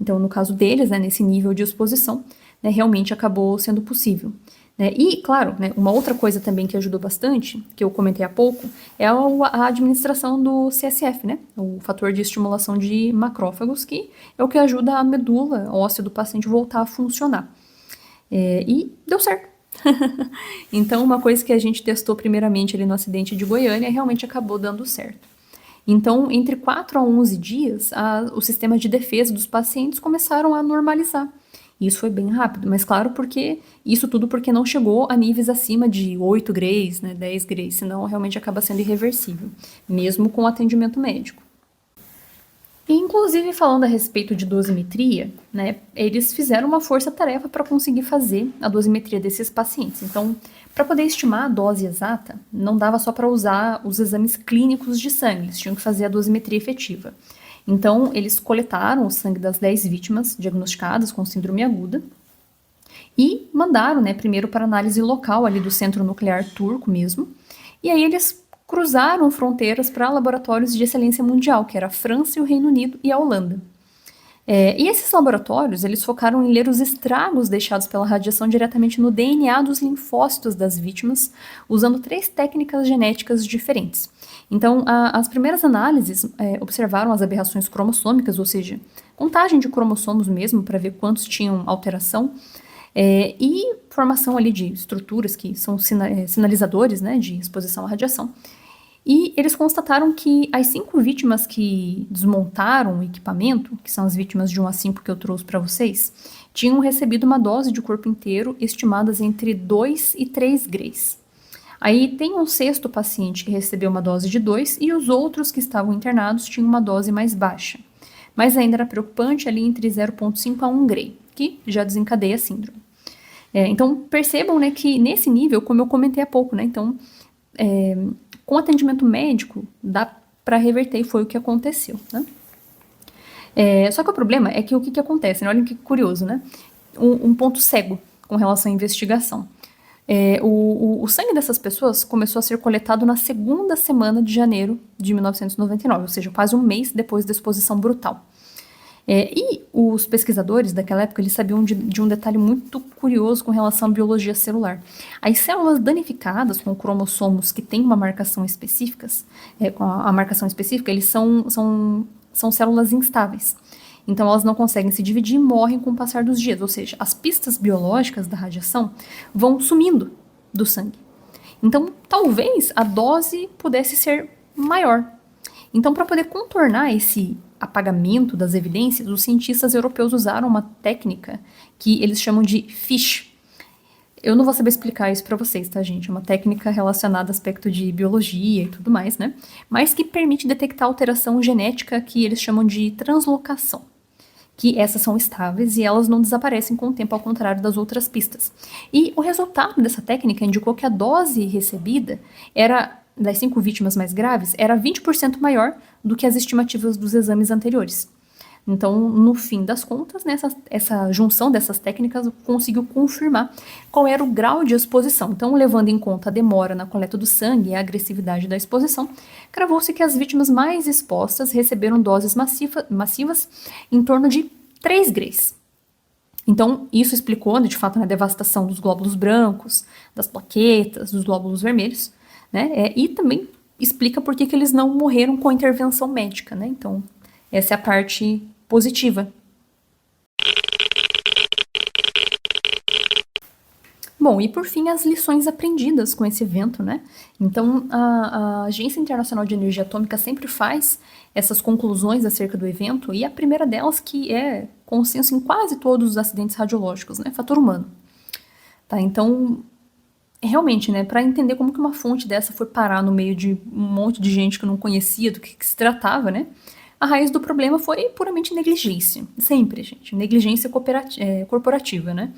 Então, no caso deles, né, nesse nível de exposição, né, realmente acabou sendo possível. E, claro, né, uma outra coisa também que ajudou bastante, que eu comentei há pouco, é a administração do CSF, né, o fator de estimulação de macrófagos, que é o que ajuda a medula óssea do paciente voltar a funcionar. E deu certo. Então, uma coisa que a gente testou primeiramente ali no acidente de Goiânia realmente acabou dando certo. Então, entre 4 a 11 dias, os sistemas de defesa dos pacientes começaram a normalizar. Isso foi bem rápido, mas claro, porque isso tudo porque não chegou a níveis acima de 8 grays, né, 10 grays, senão realmente acaba sendo irreversível, mesmo com atendimento médico. E, inclusive, falando a respeito de dosimetria, né, eles fizeram uma força-tarefa para conseguir fazer a dosimetria desses pacientes. Então, para poder estimar a dose exata, não dava só para usar os exames clínicos de sangue, eles tinham que fazer a dosimetria efetiva. Então, eles coletaram o sangue das 10 vítimas diagnosticadas com síndrome aguda e mandaram, né, primeiro para análise local ali do centro nuclear turco mesmo. E aí eles cruzaram fronteiras para laboratórios de excelência mundial, que era a França e o Reino Unido e a Holanda. E esses laboratórios, eles focaram em ler os estragos deixados pela radiação diretamente no DNA dos linfócitos das vítimas, usando 3 técnicas genéticas diferentes. Então, as primeiras análises observaram as aberrações cromossômicas, ou seja, contagem de cromossomos mesmo, para ver quantos tinham alteração, e formação ali de estruturas que são sinalizadores, né, de exposição à radiação. E eles constataram que as 5 vítimas que desmontaram o equipamento, que são as vítimas de 1 a 5 que eu trouxe para vocês, tinham recebido uma dose de corpo inteiro estimadas entre 2 e 3 grays. Aí tem um 6º paciente que recebeu uma dose de 2 e os outros que estavam internados tinham uma dose mais baixa. Mas ainda era preocupante ali entre 0,5 a 1 gray, que já desencadeia a síndrome. Então percebam, né, que nesse nível, como eu comentei há pouco, né, então com atendimento médico dá para reverter e foi o que aconteceu, né? Só que o problema é que o que acontece, né? Olha que curioso, né? Um ponto cego com relação à investigação. O sangue dessas pessoas começou a ser coletado na 2ª semana de janeiro de 1999, ou seja, quase um mês depois da exposição brutal. E os pesquisadores daquela época, eles sabiam de um detalhe muito curioso com relação à biologia celular. As células danificadas com cromossomos que têm uma marcação específica, com a marcação específica, eles são células instáveis. Então, elas não conseguem se dividir e morrem com o passar dos dias. Ou seja, as pistas biológicas da radiação vão sumindo do sangue. Então, talvez a dose pudesse ser maior. Então, para poder contornar esse apagamento das evidências, os cientistas europeus usaram uma técnica que eles chamam de FISH. Eu não vou saber explicar isso para vocês, tá, gente? É uma técnica relacionada ao aspecto de biologia e tudo mais, né? Mas que permite detectar alteração genética que eles chamam de translocação. Que essas são estáveis e elas não desaparecem com o tempo, ao contrário das outras pistas. E o resultado dessa técnica indicou que a dose recebida das 5 vítimas mais graves, era 20% maior do que as estimativas dos exames anteriores. Então, no fim das contas, né, essa junção dessas técnicas conseguiu confirmar qual era o grau de exposição. Então, levando em conta a demora na coleta do sangue e a agressividade da exposição, cravou-se que as vítimas mais expostas receberam doses massivas em torno de 3 grays. Então, isso explicou, de fato, a devastação dos glóbulos brancos, das plaquetas, dos glóbulos vermelhos, né? E também explica por que eles não morreram com a intervenção médica, né? Então, essa é a parte positiva. Bom, e por fim, as lições aprendidas com esse evento, né? Então, a Agência Internacional de Energia Atômica sempre faz essas conclusões acerca do evento, e a primeira delas, que é consenso em quase todos os acidentes radiológicos, né? Fator humano. Tá? Então, realmente, né, para entender como que uma fonte dessa foi parar no meio de um monte de gente que não conhecia do que se tratava, né, a raiz do problema foi puramente negligência. Sempre, gente, negligência corporativa, né.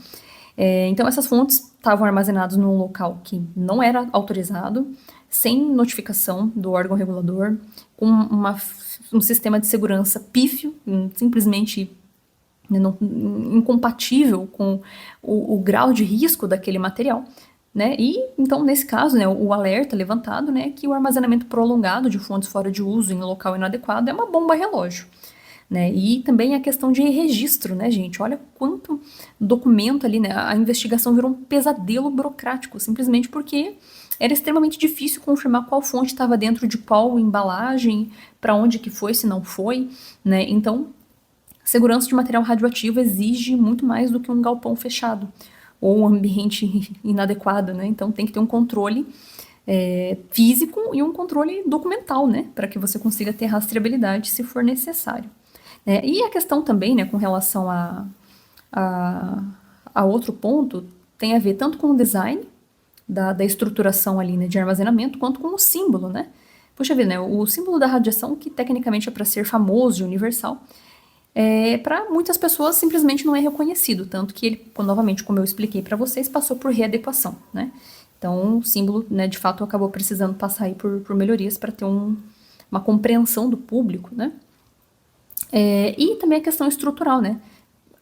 Então, essas fontes estavam armazenadas num local que não era autorizado, sem notificação do órgão regulador, com um sistema de segurança pífio, simplesmente incompatível com o grau de risco daquele material. Né? E, então, nesse caso, né, o alerta levantado, né, que o armazenamento prolongado de fontes fora de uso em local inadequado é uma bomba relógio. Né? E também a questão de registro, né, gente? Olha quanto documento ali, né? A investigação virou um pesadelo burocrático, simplesmente porque era extremamente difícil confirmar qual fonte estava dentro de qual embalagem, para onde que foi, se não foi, né? Então, segurança de material radioativo exige muito mais do que um galpão fechado ou um ambiente inadequado, né? Então tem que ter um controle físico e um controle documental, né, para que você consiga ter rastreabilidade se for necessário. E a questão também, né, com relação a outro ponto, tem a ver tanto com o design da estruturação ali, né, de armazenamento, quanto com o símbolo, né? Puxa vida, né, o símbolo da radiação, que tecnicamente é para ser famoso e universal, para muitas pessoas simplesmente não é reconhecido, tanto que ele, novamente, como eu expliquei para vocês, passou por readequação, né? Então, o símbolo, né, de fato, acabou precisando passar aí por melhorias para ter uma compreensão do público, né? E também a questão estrutural, né?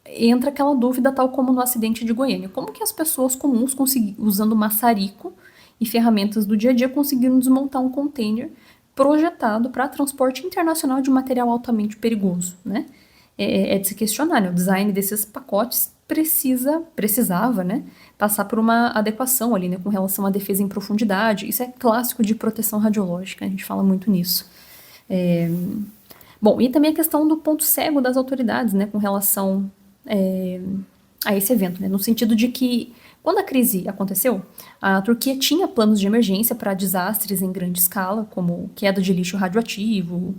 Entra aquela dúvida, tal como no acidente de Goiânia. Como que as pessoas comuns, usando maçarico e ferramentas do dia a dia, conseguiram desmontar um container projetado para transporte internacional de material altamente perigoso, né? É de se questionar, né? O design desses pacotes precisava, né, passar por uma adequação ali, né, com relação à defesa em profundidade. Isso é clássico de proteção radiológica, a gente fala muito nisso. Bom, e também a questão do ponto cego das autoridades, né, com relação a esse evento, né, no sentido de que, quando a crise aconteceu, a Turquia tinha planos de emergência para desastres em grande escala, como queda de lixo radioativo,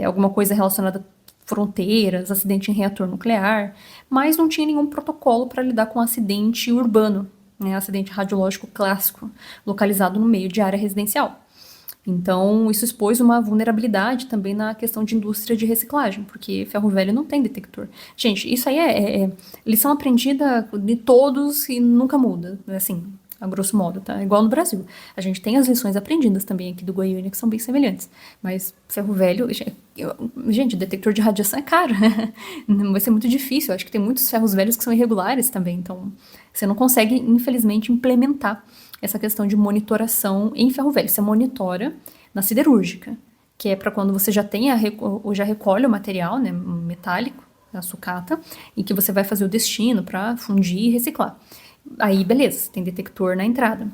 alguma coisa relacionada a fronteiras, acidente em reator nuclear, mas não tinha nenhum protocolo para lidar com acidente urbano, né, acidente radiológico clássico, localizado no meio de área residencial. Então, isso expôs uma vulnerabilidade também na questão de indústria de reciclagem, porque ferro velho não tem detector. Gente, isso aí é lição aprendida de todos e nunca muda, assim, a grosso modo, tá? Igual no Brasil. A gente tem as lições aprendidas também aqui do Goiânia, que são bem semelhantes. Mas ferro velho, gente, detector de radiação é caro. Vai ser muito difícil. Eu acho que tem muitos ferros velhos que são irregulares também. Então, você não consegue, infelizmente, implementar essa questão de monitoração em ferro velho. Você monitora na siderúrgica, que é para quando você já recolhe o material, né, metálico, a sucata, e que você vai fazer o destino para fundir e reciclar. Aí, beleza, tem detector na entrada.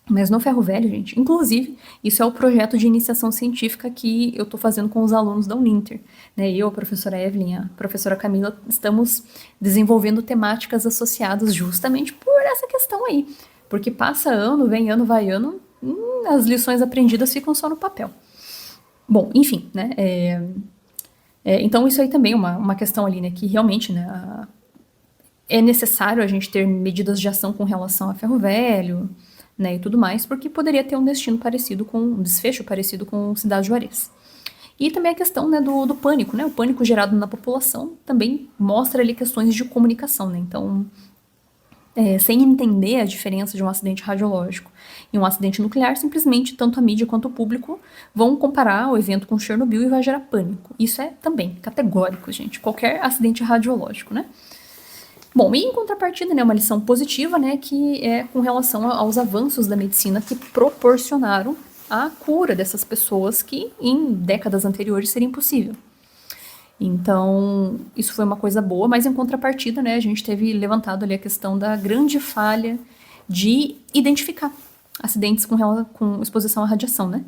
Mas no ferro velho, gente, inclusive, isso é o projeto de iniciação científica que eu estou fazendo com os alunos da Uninter. Né? Eu, a professora Evelyn, a professora Camila, estamos desenvolvendo temáticas associadas justamente por essa questão aí. Porque passa ano, vem ano, vai ano, as lições aprendidas ficam só no papel. Bom, enfim, né? Então isso aí também é uma questão ali, né? Que realmente, né? É necessário a gente ter medidas de ação com relação a ferro velho, né? E tudo mais, porque poderia ter um desfecho parecido com Cidade Juarez. E também a questão, né, do pânico, né? O pânico gerado na população também mostra ali questões de comunicação, né? Então, sem entender a diferença de um acidente radiológico e um acidente nuclear, simplesmente tanto a mídia quanto o público vão comparar o evento com Chernobyl e vai gerar pânico. Isso é também categórico, gente. Qualquer acidente radiológico, né? Bom, e em contrapartida, né, uma lição positiva, né, que é com relação aos avanços da medicina que proporcionaram a cura dessas pessoas que em décadas anteriores seria impossível. Então, isso foi uma coisa boa, mas em contrapartida, né, a gente teve levantado ali a questão da grande falha de identificar acidentes com exposição à radiação, né?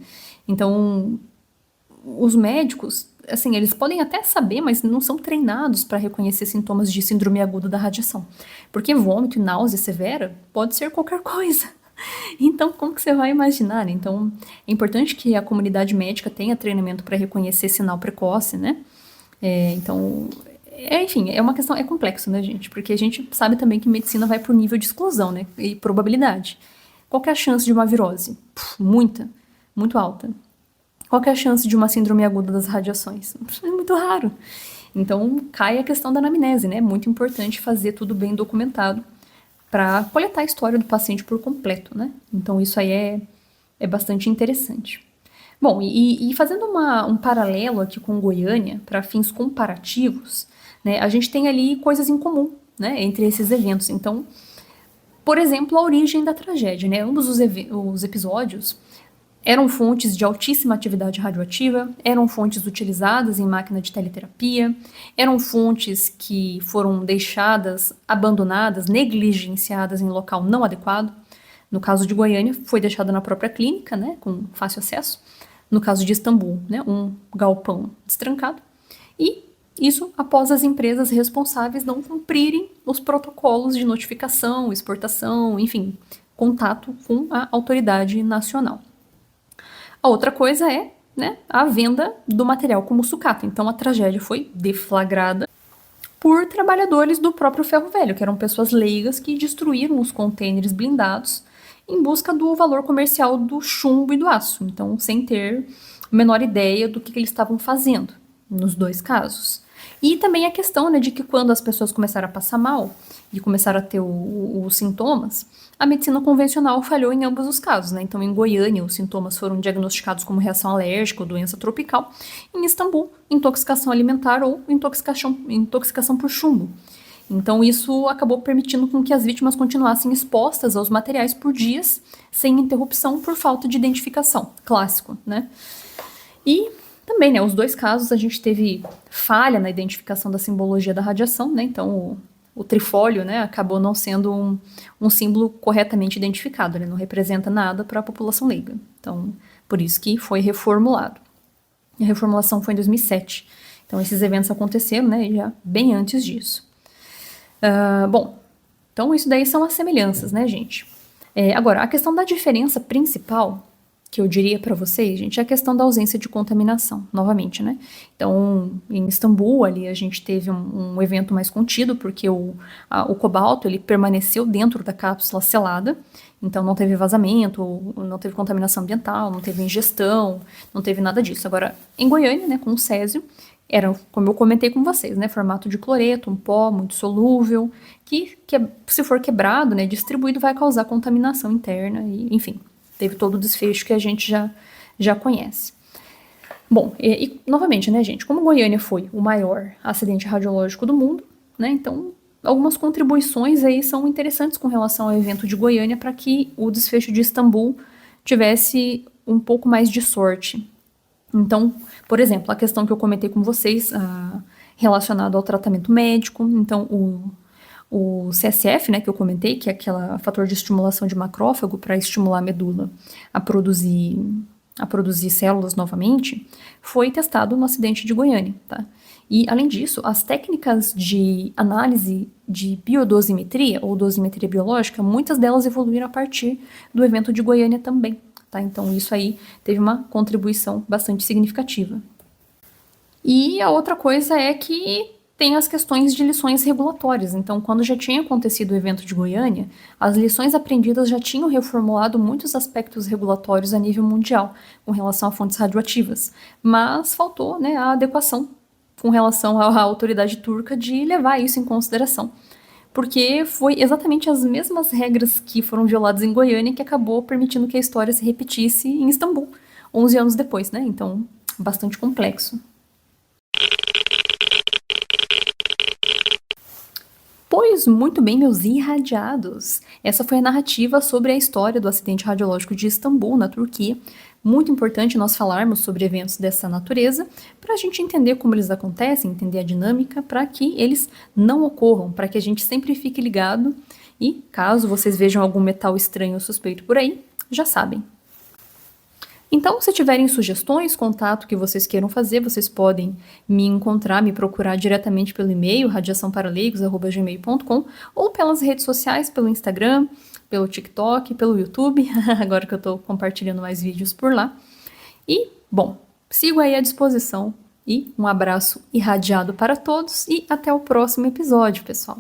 Então, os médicos, assim, eles podem até saber, mas não são treinados para reconhecer sintomas de síndrome aguda da radiação. Porque vômito e náusea severa pode ser qualquer coisa. Então, como que você vai imaginar, né? Então, é importante que a comunidade médica tenha treinamento para reconhecer sinal precoce, né? Enfim, é uma questão, é complexo, né, gente? Porque a gente sabe também que medicina vai por nível de exclusão, né? E probabilidade. Qual que é a chance de uma virose? Muita, muito alta. Qual que é a chance de uma síndrome aguda das radiações? É muito raro. Então, cai a questão da anamnese, né? É muito importante fazer tudo bem documentado para coletar a história do paciente por completo, né? Então, isso aí é bastante interessante. Bom, e fazendo um paralelo aqui com Goiânia, para fins comparativos, né, a gente tem ali coisas em comum, né, entre esses eventos. Então, por exemplo, a origem da tragédia, né? Ambos os episódios eram fontes de altíssima atividade radioativa, eram fontes utilizadas em máquina de teleterapia, eram fontes que foram deixadas, abandonadas, negligenciadas em local não adequado. No caso de Goiânia, foi deixada na própria clínica, né, com fácil acesso. No caso de Istambul, né, um galpão destrancado. E isso após as empresas responsáveis não cumprirem os protocolos de notificação, exportação, enfim, contato com a autoridade nacional. A outra coisa é, né, a venda do material como sucata. Então a tragédia foi deflagrada por trabalhadores do próprio ferro velho, que eram pessoas leigas que destruíram os contêineres blindados em busca do valor comercial do chumbo e do aço. Então, sem ter a menor ideia do que eles estavam fazendo, nos dois casos. E também a questão, né, de que quando as pessoas começaram a passar mal e começaram a ter os sintomas, a medicina convencional falhou em ambos os casos, né? Então, em Goiânia, os sintomas foram diagnosticados como reação alérgica ou doença tropical. Em Istambul, intoxicação alimentar ou intoxicação por chumbo. Então, isso acabou permitindo com que as vítimas continuassem expostas aos materiais por dias, sem interrupção, por falta de identificação. Clássico, né? E também, né, os dois casos a gente teve falha na identificação da simbologia da radiação, né? Então, o trifólio, né, acabou não sendo um símbolo corretamente identificado, ele não representa nada para a população leiga. Então, por isso que foi reformulado. E a reformulação foi em 2007. Então, esses eventos aconteceram, né, já bem antes disso. Bom, então isso daí são as semelhanças, né, gente? Agora, a questão da diferença principal que eu diria para vocês, gente, é a questão da ausência de contaminação, novamente, né? Então, em Istambul, ali, a gente teve um evento mais contido, porque o cobalto, ele permaneceu dentro da cápsula selada, então não teve vazamento, não teve contaminação ambiental, não teve ingestão, não teve nada disso. Agora, em Goiânia, né, com o césio, era, como eu comentei com vocês, né, formato de cloreto, um pó muito solúvel, que se for quebrado, né, distribuído, vai causar contaminação interna, e, enfim, teve todo o desfecho que a gente já conhece. Bom, e novamente, né, gente, como Goiânia foi o maior acidente radiológico do mundo, né, então algumas contribuições aí são interessantes com relação ao evento de Goiânia para que o desfecho de Istambul tivesse um pouco mais de sorte. Então, por exemplo, a questão que eu comentei com vocês relacionada ao tratamento médico, então o CSF, né, que eu comentei, que é aquele fator de estimulação de macrófago para estimular a medula a produzir células novamente, foi testado no acidente de Goiânia, tá? E, além disso, as técnicas de análise de biodosimetria, ou dosimetria biológica, muitas delas evoluíram a partir do evento de Goiânia também, tá? Então, isso aí teve uma contribuição bastante significativa. E a outra coisa é que tem as questões de lições regulatórias. Então, quando já tinha acontecido o evento de Goiânia, as lições aprendidas já tinham reformulado muitos aspectos regulatórios a nível mundial com relação a fontes radioativas, mas faltou, né, a adequação com relação à autoridade turca de levar isso em consideração, porque foi exatamente as mesmas regras que foram violadas em Goiânia que acabou permitindo que a história se repetisse em Istambul, 11 anos depois, né? Então, bastante complexo. Pois muito bem, meus irradiados. Essa foi a narrativa sobre a história do acidente radiológico de Istambul, na Turquia. Muito importante nós falarmos sobre eventos dessa natureza, para a gente entender como eles acontecem, entender a dinâmica, para que eles não ocorram, para que a gente sempre fique ligado e, caso vocês vejam algum metal estranho ou suspeito por aí, já sabem. Então, se tiverem sugestões, contato que vocês queiram fazer, vocês podem me encontrar, me procurar diretamente pelo e-mail, radiaçãoparaleigos@gmail.com, ou pelas redes sociais, pelo Instagram, pelo TikTok, pelo YouTube, agora que eu estou compartilhando mais vídeos por lá. E, bom, sigo aí à disposição e um abraço irradiado para todos e até o próximo episódio, pessoal.